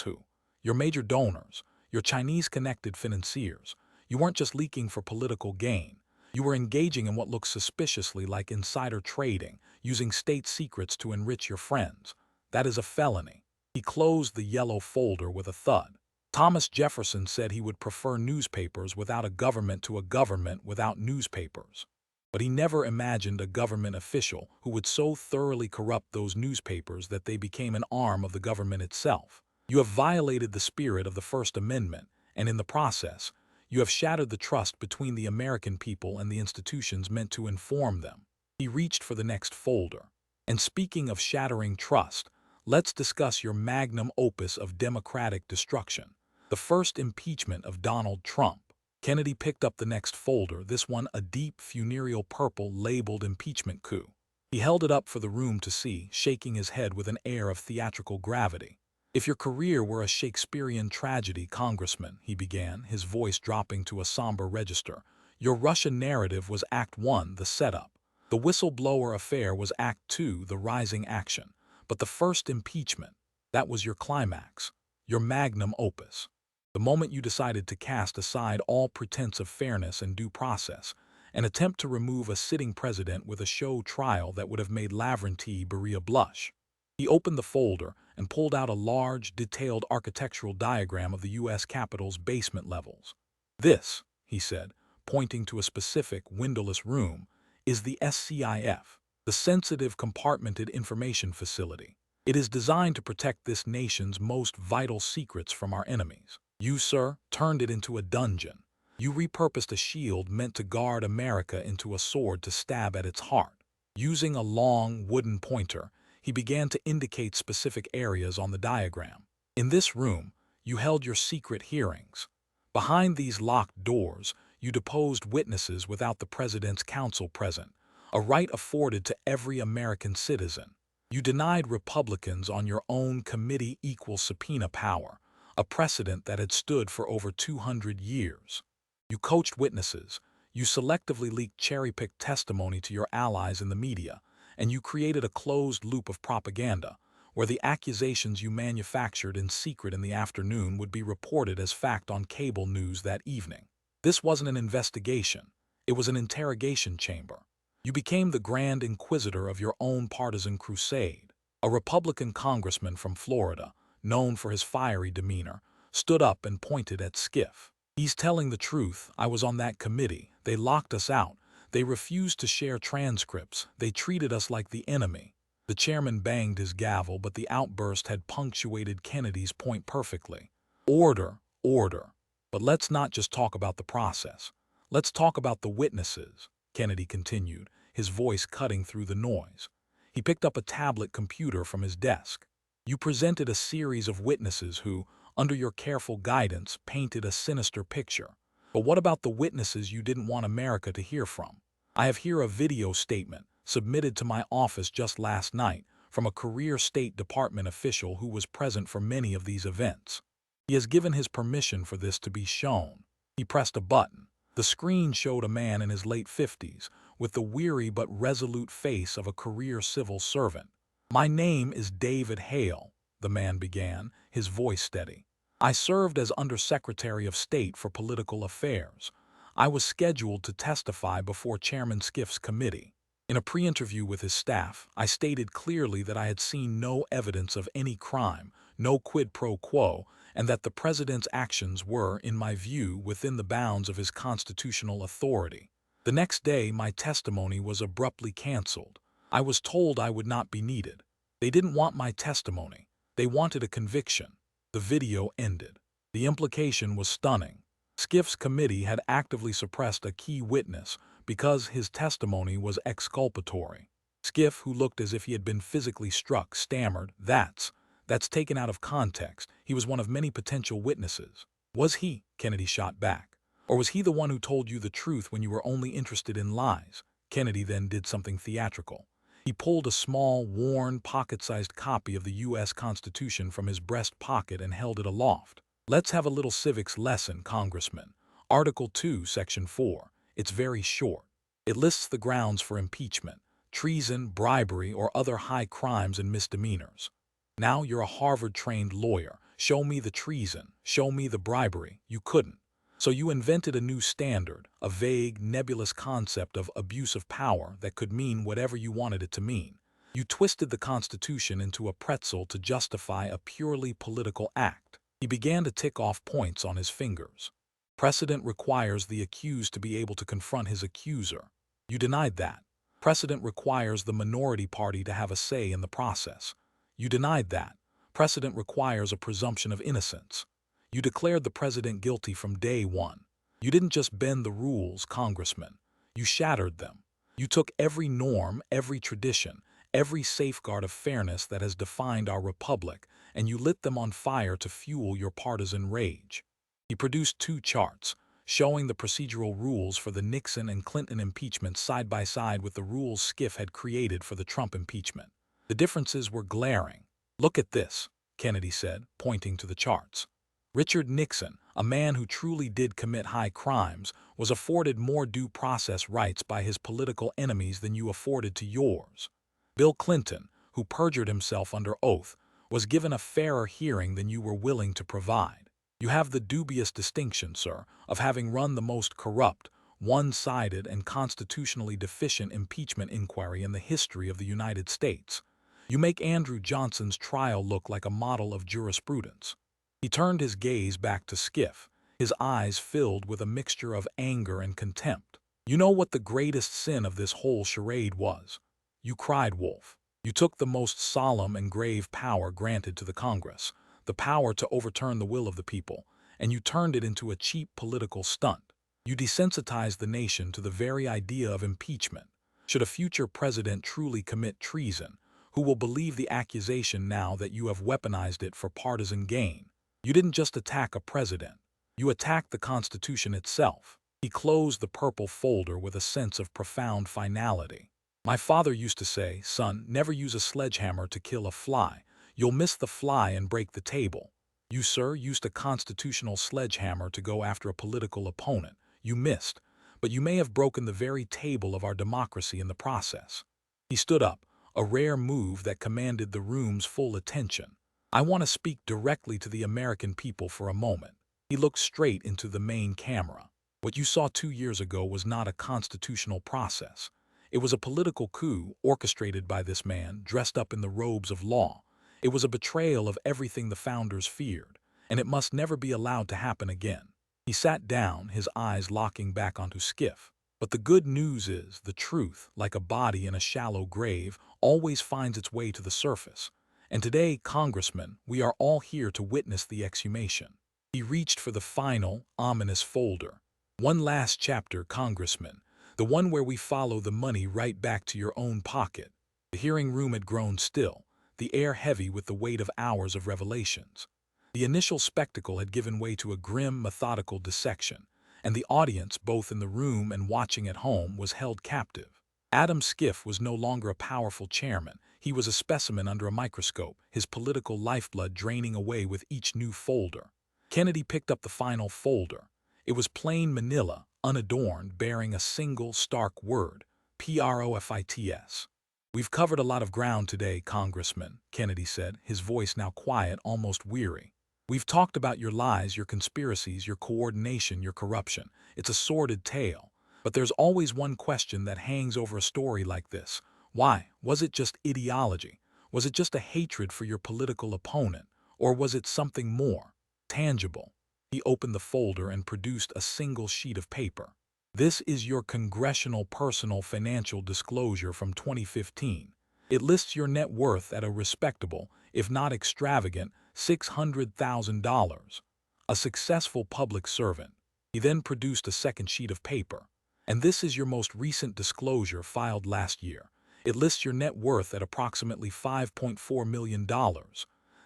who? Your major donors, your Chinese-connected financiers. You weren't just leaking for political gain. You were engaging in what looks suspiciously like insider trading, using state secrets to enrich your friends. That is a felony. He closed the yellow folder with a thud. Thomas Jefferson said he would prefer newspapers without a government to a government without newspapers. But he never imagined a government official who would so thoroughly corrupt those newspapers that they became an arm of the government itself. You have violated the spirit of the First Amendment, and in the process, you have shattered the trust between the American people and the institutions meant to inform them. He reached for the next folder. And speaking of shattering trust, let's discuss your magnum opus of democratic destruction, the first impeachment of Donald Trump. Kennedy picked up the next folder, this one a deep funereal purple labeled impeachment coup. He held it up for the room to see, shaking his head with an air of theatrical gravity. If your career were a Shakespearean tragedy, Congressman, he began, his voice dropping to a somber register, your Russia narrative was Act 1, the setup. The whistleblower affair was Act 2, the rising action. But the first impeachment, that was your climax, your magnum opus. The moment you decided to cast aside all pretense of fairness and due process, and attempt to remove a sitting president with a show trial that would have made Lavrentiy Beria blush. He opened the folder and pulled out a large, detailed architectural diagram of the U.S. Capitol's basement levels. This, he said, pointing to a specific, windowless room, is the SCIF, the Sensitive Compartmented Information Facility. It is designed to protect this nation's most vital secrets from our enemies. You, sir, turned it into a dungeon. You repurposed a shield meant to guard America into a sword to stab at its heart. Using a long, wooden pointer, he began to indicate specific areas on the diagram. In this room, you held your secret hearings. Behind these locked doors, you deposed witnesses without the president's counsel present, a right afforded to every American citizen. You denied Republicans on your own committee equal subpoena power, a precedent that had stood for over 200 years. You coached witnesses, you selectively leaked cherry-picked testimony to your allies in the media, and you created a closed loop of propaganda, where the accusations you manufactured in secret in the afternoon would be reported as fact on cable news that evening. This wasn't an investigation, it was an interrogation chamber. You became the Grand Inquisitor of your own partisan crusade. A Republican congressman from Florida, known for his fiery demeanor, stood up and pointed at Schiff. He's telling the truth. I was on that committee. They locked us out. They refused to share transcripts. They treated us like the enemy. The chairman banged his gavel, but the outburst had punctuated Kennedy's point perfectly. Order, order. But let's not just talk about the process. Let's talk about the witnesses, Kennedy continued, his voice cutting through the noise. He picked up a tablet computer from his desk. You presented a series of witnesses who, under your careful guidance, painted a sinister picture. But what about the witnesses you didn't want America to hear from? I have here a video statement, submitted to my office just last night, from a career State Department official who was present for many of these events. He has given his permission for this to be shown. He pressed a button. The screen showed a man in his late 50s, with the weary but resolute face of a career civil servant. My name is David Hale, the man began, his voice steady. I served as Undersecretary of State for Political Affairs. I was scheduled to testify before Chairman Schiff's committee. In a pre-interview with his staff, I stated clearly that I had seen no evidence of any crime, no quid pro quo, and that the president's actions were, in my view, within the bounds of his constitutional authority. The next day, my testimony was abruptly canceled. I was told I would not be needed. They didn't want my testimony. They wanted a conviction. The video ended. The implication was stunning. Schiff's committee had actively suppressed a key witness because his testimony was exculpatory. Schiff, who looked as if he had been physically struck, stammered, That's taken out of context. He was one of many potential witnesses. Was he? Kennedy shot back. Or was he the one who told you the truth when you were only interested in lies? Kennedy then did something theatrical. He pulled a small, worn, pocket-sized copy of the U.S. Constitution from his breast pocket and held it aloft. Let's have a little civics lesson, Congressman. Article 2, Section 4. It's very short. It lists the grounds for impeachment: treason, bribery, or other high crimes and misdemeanors. Now you're a Harvard-trained lawyer. Show me the treason, show me the bribery. You couldn't. So you invented a new standard, a vague, nebulous concept of abuse of power that could mean whatever you wanted it to mean. You twisted the Constitution into a pretzel to justify a purely political act. He began to tick off points on his fingers. Precedent requires the accused to be able to confront his accuser. You denied that. Precedent requires the minority party to have a say in the process. You denied that. Precedent requires a presumption of innocence. You declared the president guilty from day one. You didn't just bend the rules, Congressman. You shattered them. You took every norm, every tradition, every safeguard of fairness that has defined our republic, and you lit them on fire to fuel your partisan rage. He produced two charts, showing the procedural rules for the Nixon and Clinton impeachment side by side with the rules Schiff had created for the Trump impeachment. The differences were glaring. "Look at this," Kennedy said, pointing to the charts. Richard Nixon, a man who truly did commit high crimes, was afforded more due process rights by his political enemies than you afforded to yours. Bill Clinton, who perjured himself under oath, was given a fairer hearing than you were willing to provide. You have the dubious distinction, sir, of having run the most corrupt, one-sided, and constitutionally deficient impeachment inquiry in the history of the United States. You make Andrew Johnson's trial look like a model of jurisprudence. He turned his gaze back to Schiff, his eyes filled with a mixture of anger and contempt. "You know what the greatest sin of this whole charade was? You cried wolf. You took the most solemn and grave power granted to the Congress, the power to overturn the will of the people, and you turned it into a cheap political stunt. You desensitized the nation to the very idea of impeachment. Should a future president truly commit treason, who will believe the accusation now that you have weaponized it for partisan gain? You didn't just attack a president. You attacked the Constitution itself." He closed the purple folder with a sense of profound finality. "My father used to say, son, never use a sledgehammer to kill a fly. You'll miss the fly and break the table. You, sir, used a constitutional sledgehammer to go after a political opponent. You missed, but you may have broken the very table of our democracy in the process." He stood up, a rare move that commanded the room's full attention. "I want to speak directly to the American people for a moment." He looked straight into the main camera. "What you saw 2 years ago was not a constitutional process. It was a political coup orchestrated by this man dressed up in the robes of law. It was a betrayal of everything the founders feared, and it must never be allowed to happen again." He sat down, his eyes locking back onto Schiff. "But the good news is, the truth, like a body in a shallow grave, always finds its way to the surface. And today, Congressman, we are all here to witness the exhumation." He reached for the final, ominous folder. "One last chapter, Congressman, the one where we follow the money right back to your own pocket." The hearing room had grown still, the air heavy with the weight of hours of revelations. The initial spectacle had given way to a grim, methodical dissection, and the audience, both in the room and watching at home, was held captive. Adam Schiff was no longer a powerful chairman. He was a specimen under a microscope, his political lifeblood draining away with each new folder. Kennedy picked up the final folder. It was plain manila, unadorned, bearing a single stark word, PROFITS. "We've covered a lot of ground today, Congressman," Kennedy said, his voice now quiet, almost weary. "We've talked about your lies, your conspiracies, your coordination, your corruption. It's a sordid tale. But there's always one question that hangs over a story like this. Why? Was it just ideology? Was it just a hatred for your political opponent? Or was it something more tangible?" He opened the folder and produced a single sheet of paper. "This is your congressional personal financial disclosure from 2015. It lists your net worth at a respectable, if not extravagant, $600,000. A successful public servant." He then produced a second sheet of paper. "And this is your most recent disclosure filed last year. It lists your net worth at approximately $5.4 million.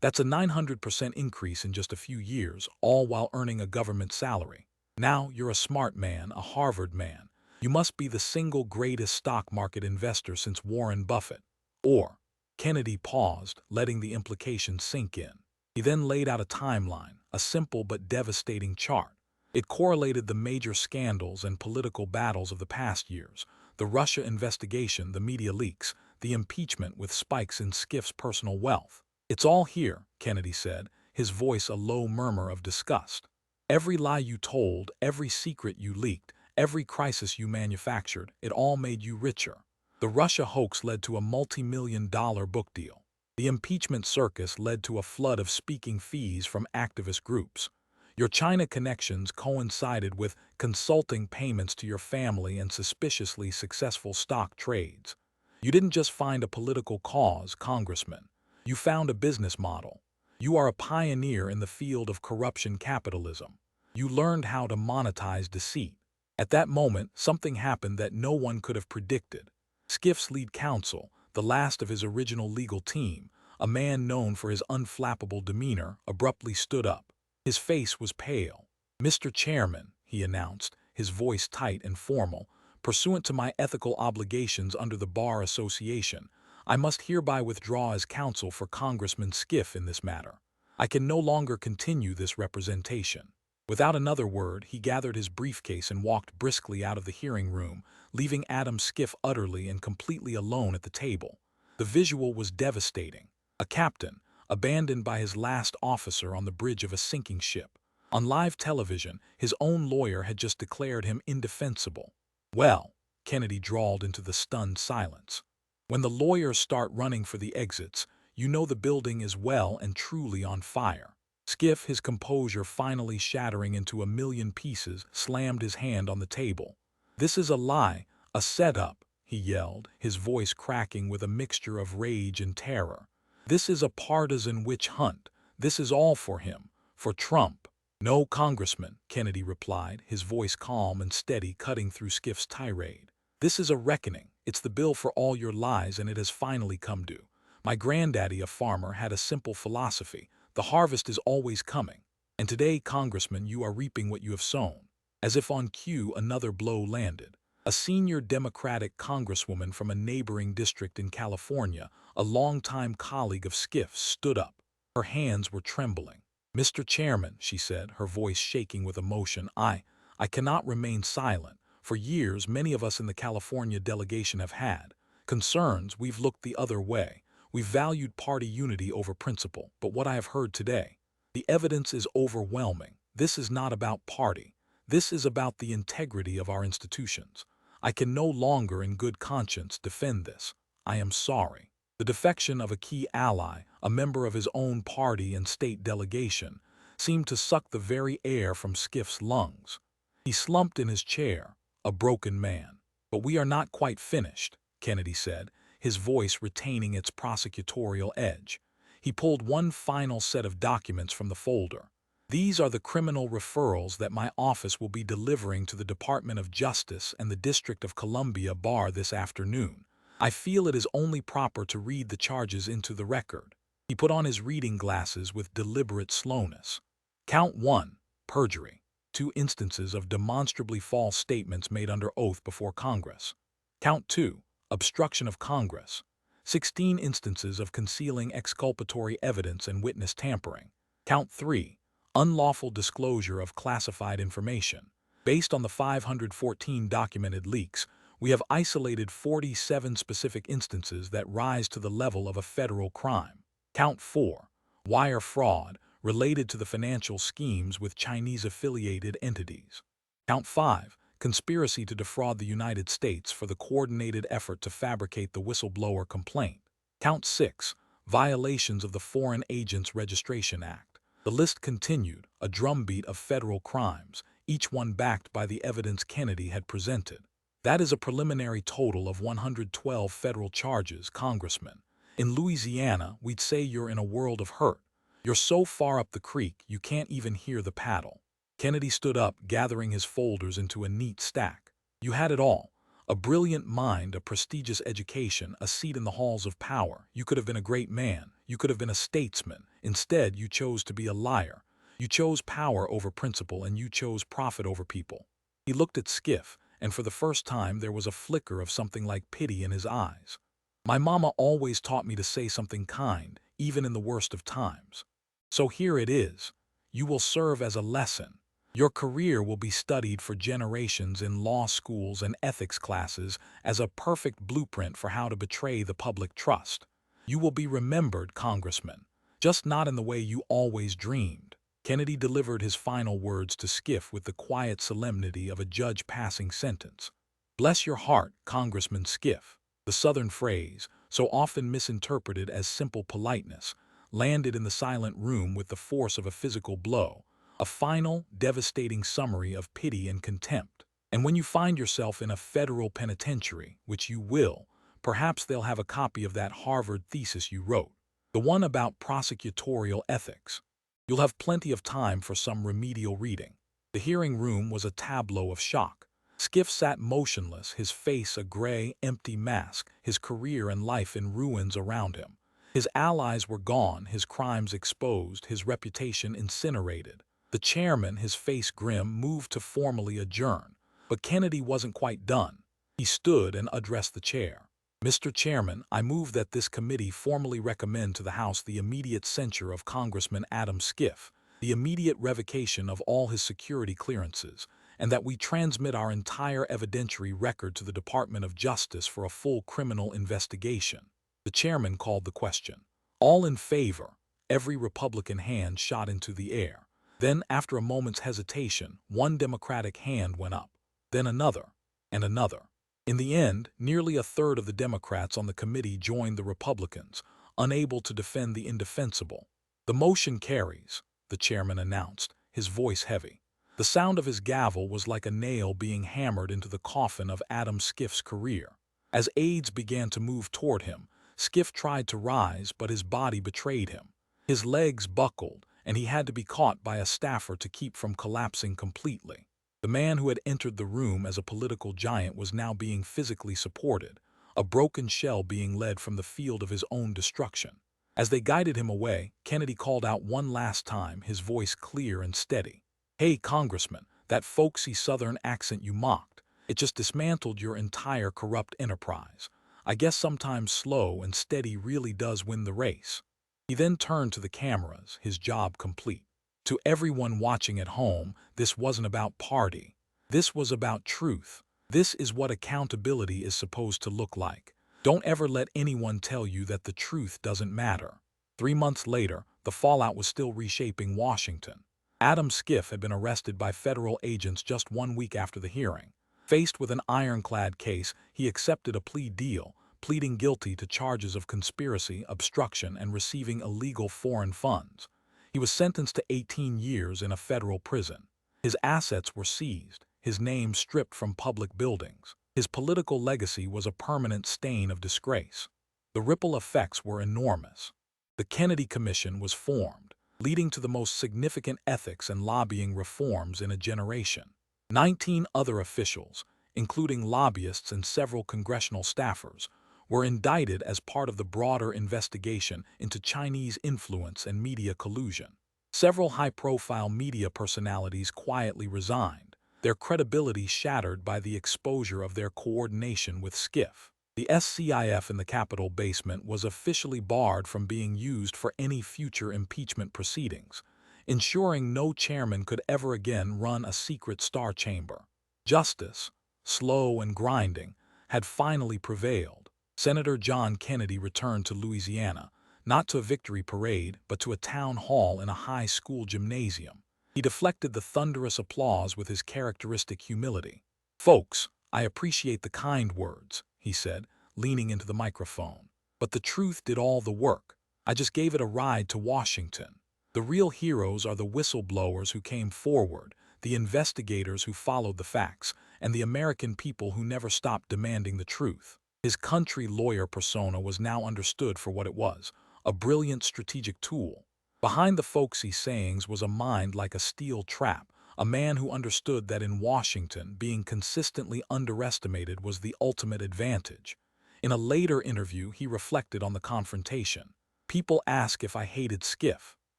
That's a 900% increase in just a few years, all while earning a government salary. Now you're a smart man, a Harvard man. You must be the single greatest stock market investor since Warren Buffett. Or..." Kennedy paused, letting the implication sink in. He then laid out a timeline, a simple but devastating chart. It correlated the major scandals and political battles of the past years, The Russia investigation, the media leaks, the impeachment with spikes in Schiff's personal wealth. It's all here, Kennedy said, his voice a low murmur of disgust. Every lie you told, every secret you leaked, every crisis you manufactured, it all made you richer. The Russia hoax led to a multi-million-dollar book deal. The impeachment circus led to a flood of speaking fees from activist groups. Your China connections coincided with consulting payments to your family and suspiciously successful stock trades. You didn't just find a political cause, Congressman. You found a business model. You are a pioneer in the field of corruption capitalism. You learned how to monetize deceit. At that moment, something happened that no one could have predicted. Schiff's lead counsel, the last of his original legal team, a man known for his unflappable demeanor, abruptly stood up. His face was pale. "Mr. Chairman," he announced, his voice tight and formal, "pursuant to my ethical obligations under the Bar Association, I must hereby withdraw as counsel for Congressman Schiff in this matter. I can no longer continue this representation." Without another word, he gathered his briefcase and walked briskly out of the hearing room, leaving Adam Schiff utterly and completely alone at the table. The visual was devastating. A captain, abandoned by his last officer on the bridge of a sinking ship. On live television, his own lawyer had just declared him indefensible. "Well," Kennedy drawled into the stunned silence. "When the lawyers start running for the exits, you know the building is well and truly on fire." Schiff, his composure finally shattering into a million pieces, slammed his hand on the table. "This is a lie, a setup," he yelled, his voice cracking with a mixture of rage and terror. "This is a partisan witch hunt. This is all for him, for Trump." "No, Congressman," Kennedy replied, his voice calm and steady, cutting through Schiff's tirade. "This is a reckoning. It's the bill for all your lies, and it has finally come due. My granddaddy, a farmer, had a simple philosophy. The harvest is always coming. And today, Congressman, you are reaping what you have sown." As if on cue, another blow landed. A senior Democratic congresswoman from a neighboring district in California, a longtime colleague of Schiff's, stood up. Her hands were trembling. "Mr. Chairman," she said, her voice shaking with emotion, I cannot remain silent. For years, many of us in the California delegation have had concerns. We've looked the other way. We've valued party unity over principle. But what I have heard today, the evidence is overwhelming. This is not about party. This is about the integrity of our institutions. I can no longer in good conscience defend this. I am sorry." The defection of a key ally, a member of his own party and state delegation, seemed to suck the very air from Schiff's lungs. He slumped in his chair, a broken man. "But we are not quite finished," Kennedy said, his voice retaining its prosecutorial edge. He pulled one final set of documents from the folder. "These are the criminal referrals that my office will be delivering to the Department of Justice and the District of Columbia Bar this afternoon. I feel it is only proper to read the charges into the record." He put on his reading glasses with deliberate slowness. "Count 1, perjury. 2 instances of demonstrably false statements made under oath before Congress. Count 2, obstruction of Congress. 16 instances of concealing exculpatory evidence and witness tampering. Count 3, unlawful disclosure of classified information. Based on the 514 documented leaks, we have isolated 47 specific instances that rise to the level of a federal crime. Count 4, wire fraud related to the financial schemes with Chinese-affiliated entities. Count 5, conspiracy to defraud the United States for the coordinated effort to fabricate the whistleblower complaint. Count 6, violations of the Foreign Agents Registration Act." The list continued, a drumbeat of federal crimes, each one backed by the evidence Kennedy had presented. "That is a preliminary total of 112 federal charges, Congressman. In Louisiana, we'd say you're in a world of hurt. You're so far up the creek, you can't even hear the paddle." Kennedy stood up, gathering his folders into a neat stack. "You had it all. A brilliant mind, a prestigious education, a seat in the halls of power. You could have been a great man. You could have been a statesman. Instead, you chose to be a liar. You chose power over principle, and you chose profit over people." He looked at Schiff, and for the first time there was a flicker of something like pity in his eyes. "My mama always taught me to say something kind, even in the worst of times. So here it is. You will serve as a lesson. Your career will be studied for generations in law schools and ethics classes as a perfect blueprint for how to betray the public trust. You will be remembered, Congressman, just not in the way you always dreamed. Kennedy delivered his final words to Schiff with the quiet solemnity of a judge passing sentence. Bless your heart, Congressman Schiff. The Southern phrase, so often misinterpreted as simple politeness, landed in the silent room with the force of a physical blow, a final, devastating summary of pity and contempt. And when you find yourself in a federal penitentiary, which you will, perhaps they'll have a copy of that Harvard thesis you wrote, the one about prosecutorial ethics. You'll have plenty of time for some remedial reading. The hearing room was a tableau of shock. Schiff sat motionless, his face a gray, empty mask, his career and life in ruins around him. His allies were gone, his crimes exposed, his reputation incinerated. The chairman, his face grim, moved to formally adjourn, but Kennedy wasn't quite done. He stood and addressed the chair. Mr. Chairman, I move that this committee formally recommend to the House the immediate censure of Congressman Adam Schiff, the immediate revocation of all his security clearances, and that we transmit our entire evidentiary record to the Department of Justice for a full criminal investigation. The chairman called the question. All in favor, every Republican hand shot into the air. Then, after a moment's hesitation, one Democratic hand went up, then another, and another. In the end, nearly a third of the Democrats on the committee joined the Republicans, unable to defend the indefensible. The motion carries, the chairman announced, his voice heavy. The sound of his gavel was like a nail being hammered into the coffin of Adam Schiff's career. As aides began to move toward him, Schiff tried to rise, but his body betrayed him. His legs buckled, and he had to be caught by a staffer to keep from collapsing completely. The man who had entered the room as a political giant was now being physically supported, a broken shell being led from the field of his own destruction. As they guided him away, Kennedy called out one last time, his voice clear and steady. Hey, Congressman, that folksy Southern accent you mocked, it just dismantled your entire corrupt enterprise. I guess sometimes slow and steady really does win the race. He then turned to the cameras, his job complete. To everyone watching at home, this wasn't about party. This was about truth. This is what accountability is supposed to look like. Don't ever let anyone tell you that the truth doesn't matter. 3 months later, the fallout was still reshaping Washington. Adam Schiff had been arrested by federal agents just 1 week after the hearing. Faced with an ironclad case, he accepted a plea deal, pleading guilty to charges of conspiracy, obstruction, and receiving illegal foreign funds. He was sentenced to 18 years in a federal prison. His assets were seized, his name stripped from public buildings. His political legacy was a permanent stain of disgrace. The ripple effects were enormous. The Kennedy Commission was formed, leading to the most significant ethics and lobbying reforms in a generation. 19 other officials, including lobbyists and several congressional staffers, were indicted as part of the broader investigation into Chinese influence and media collusion. Several high-profile media personalities quietly resigned, their credibility shattered by the exposure of their coordination with Schiff. The SCIF in the Capitol basement was officially barred from being used for any future impeachment proceedings, ensuring no chairman could ever again run a secret star chamber. Justice, slow and grinding, had finally prevailed. Senator John Kennedy returned to Louisiana, not to a victory parade, but to a town hall in a high school gymnasium. He deflected the thunderous applause with his characteristic humility. "Folks, I appreciate the kind words," he said, leaning into the microphone. "But the truth did all the work. I just gave it a ride to Washington. The real heroes are the whistleblowers who came forward, the investigators who followed the facts, and the American people who never stopped demanding the truth." His country lawyer persona was now understood for what it was, a brilliant strategic tool. Behind the folksy sayings was a mind like a steel trap, a man who understood that in Washington, being consistently underestimated was the ultimate advantage. In a later interview, he reflected on the confrontation. "People ask if I hated Schiff.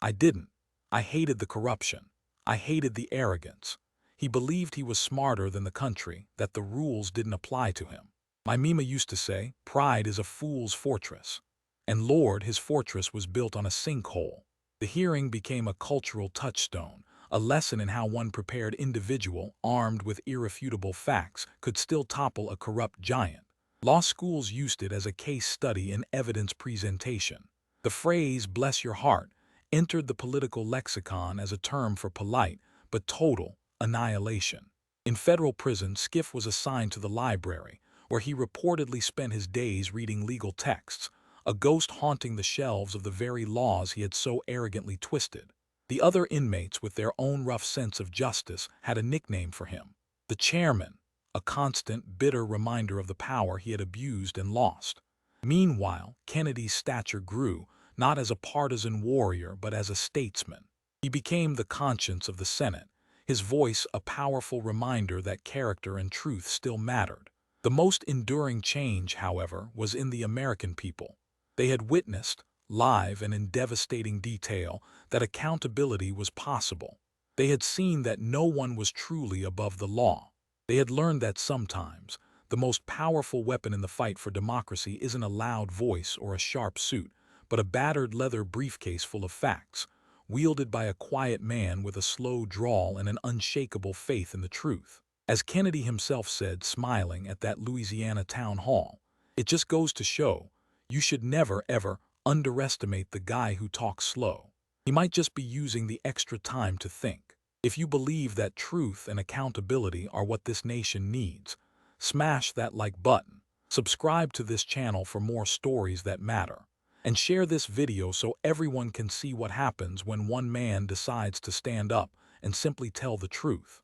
I didn't. I hated the corruption. I hated the arrogance. He believed he was smarter than the country, that the rules didn't apply to him. My Mima used to say, pride is a fool's fortress. And Lord, his fortress was built on a sinkhole." The hearing became a cultural touchstone, a lesson in how one prepared individual, armed with irrefutable facts, could still topple a corrupt giant. Law schools used it as a case study in evidence presentation. The phrase, "bless your heart," entered the political lexicon as a term for polite but total annihilation. In federal prison, Schiff was assigned to the library, where he reportedly spent his days reading legal texts, a ghost haunting the shelves of the very laws he had so arrogantly twisted. The other inmates, with their own rough sense of justice, had a nickname for him: the chairman, a constant, bitter reminder of the power he had abused and lost. Meanwhile, Kennedy's stature grew, not as a partisan warrior but as a statesman. He became the conscience of the Senate, his voice a powerful reminder that character and truth still mattered. The most enduring change, however, was in the American people. They had witnessed, live and in devastating detail, that accountability was possible. They had seen that no one was truly above the law. They had learned that sometimes the most powerful weapon in the fight for democracy isn't a loud voice or a sharp suit, but a battered leather briefcase full of facts, wielded by a quiet man with a slow drawl and an unshakable faith in the truth. As Kennedy himself said, smiling at that Louisiana town hall, "It just goes to show, you should never, ever underestimate the guy who talks slow. He might just be using the extra time to think." If you believe that truth and accountability are what this nation needs, smash that like button, subscribe to this channel for more stories that matter, and share this video so everyone can see what happens when one man decides to stand up and simply tell the truth.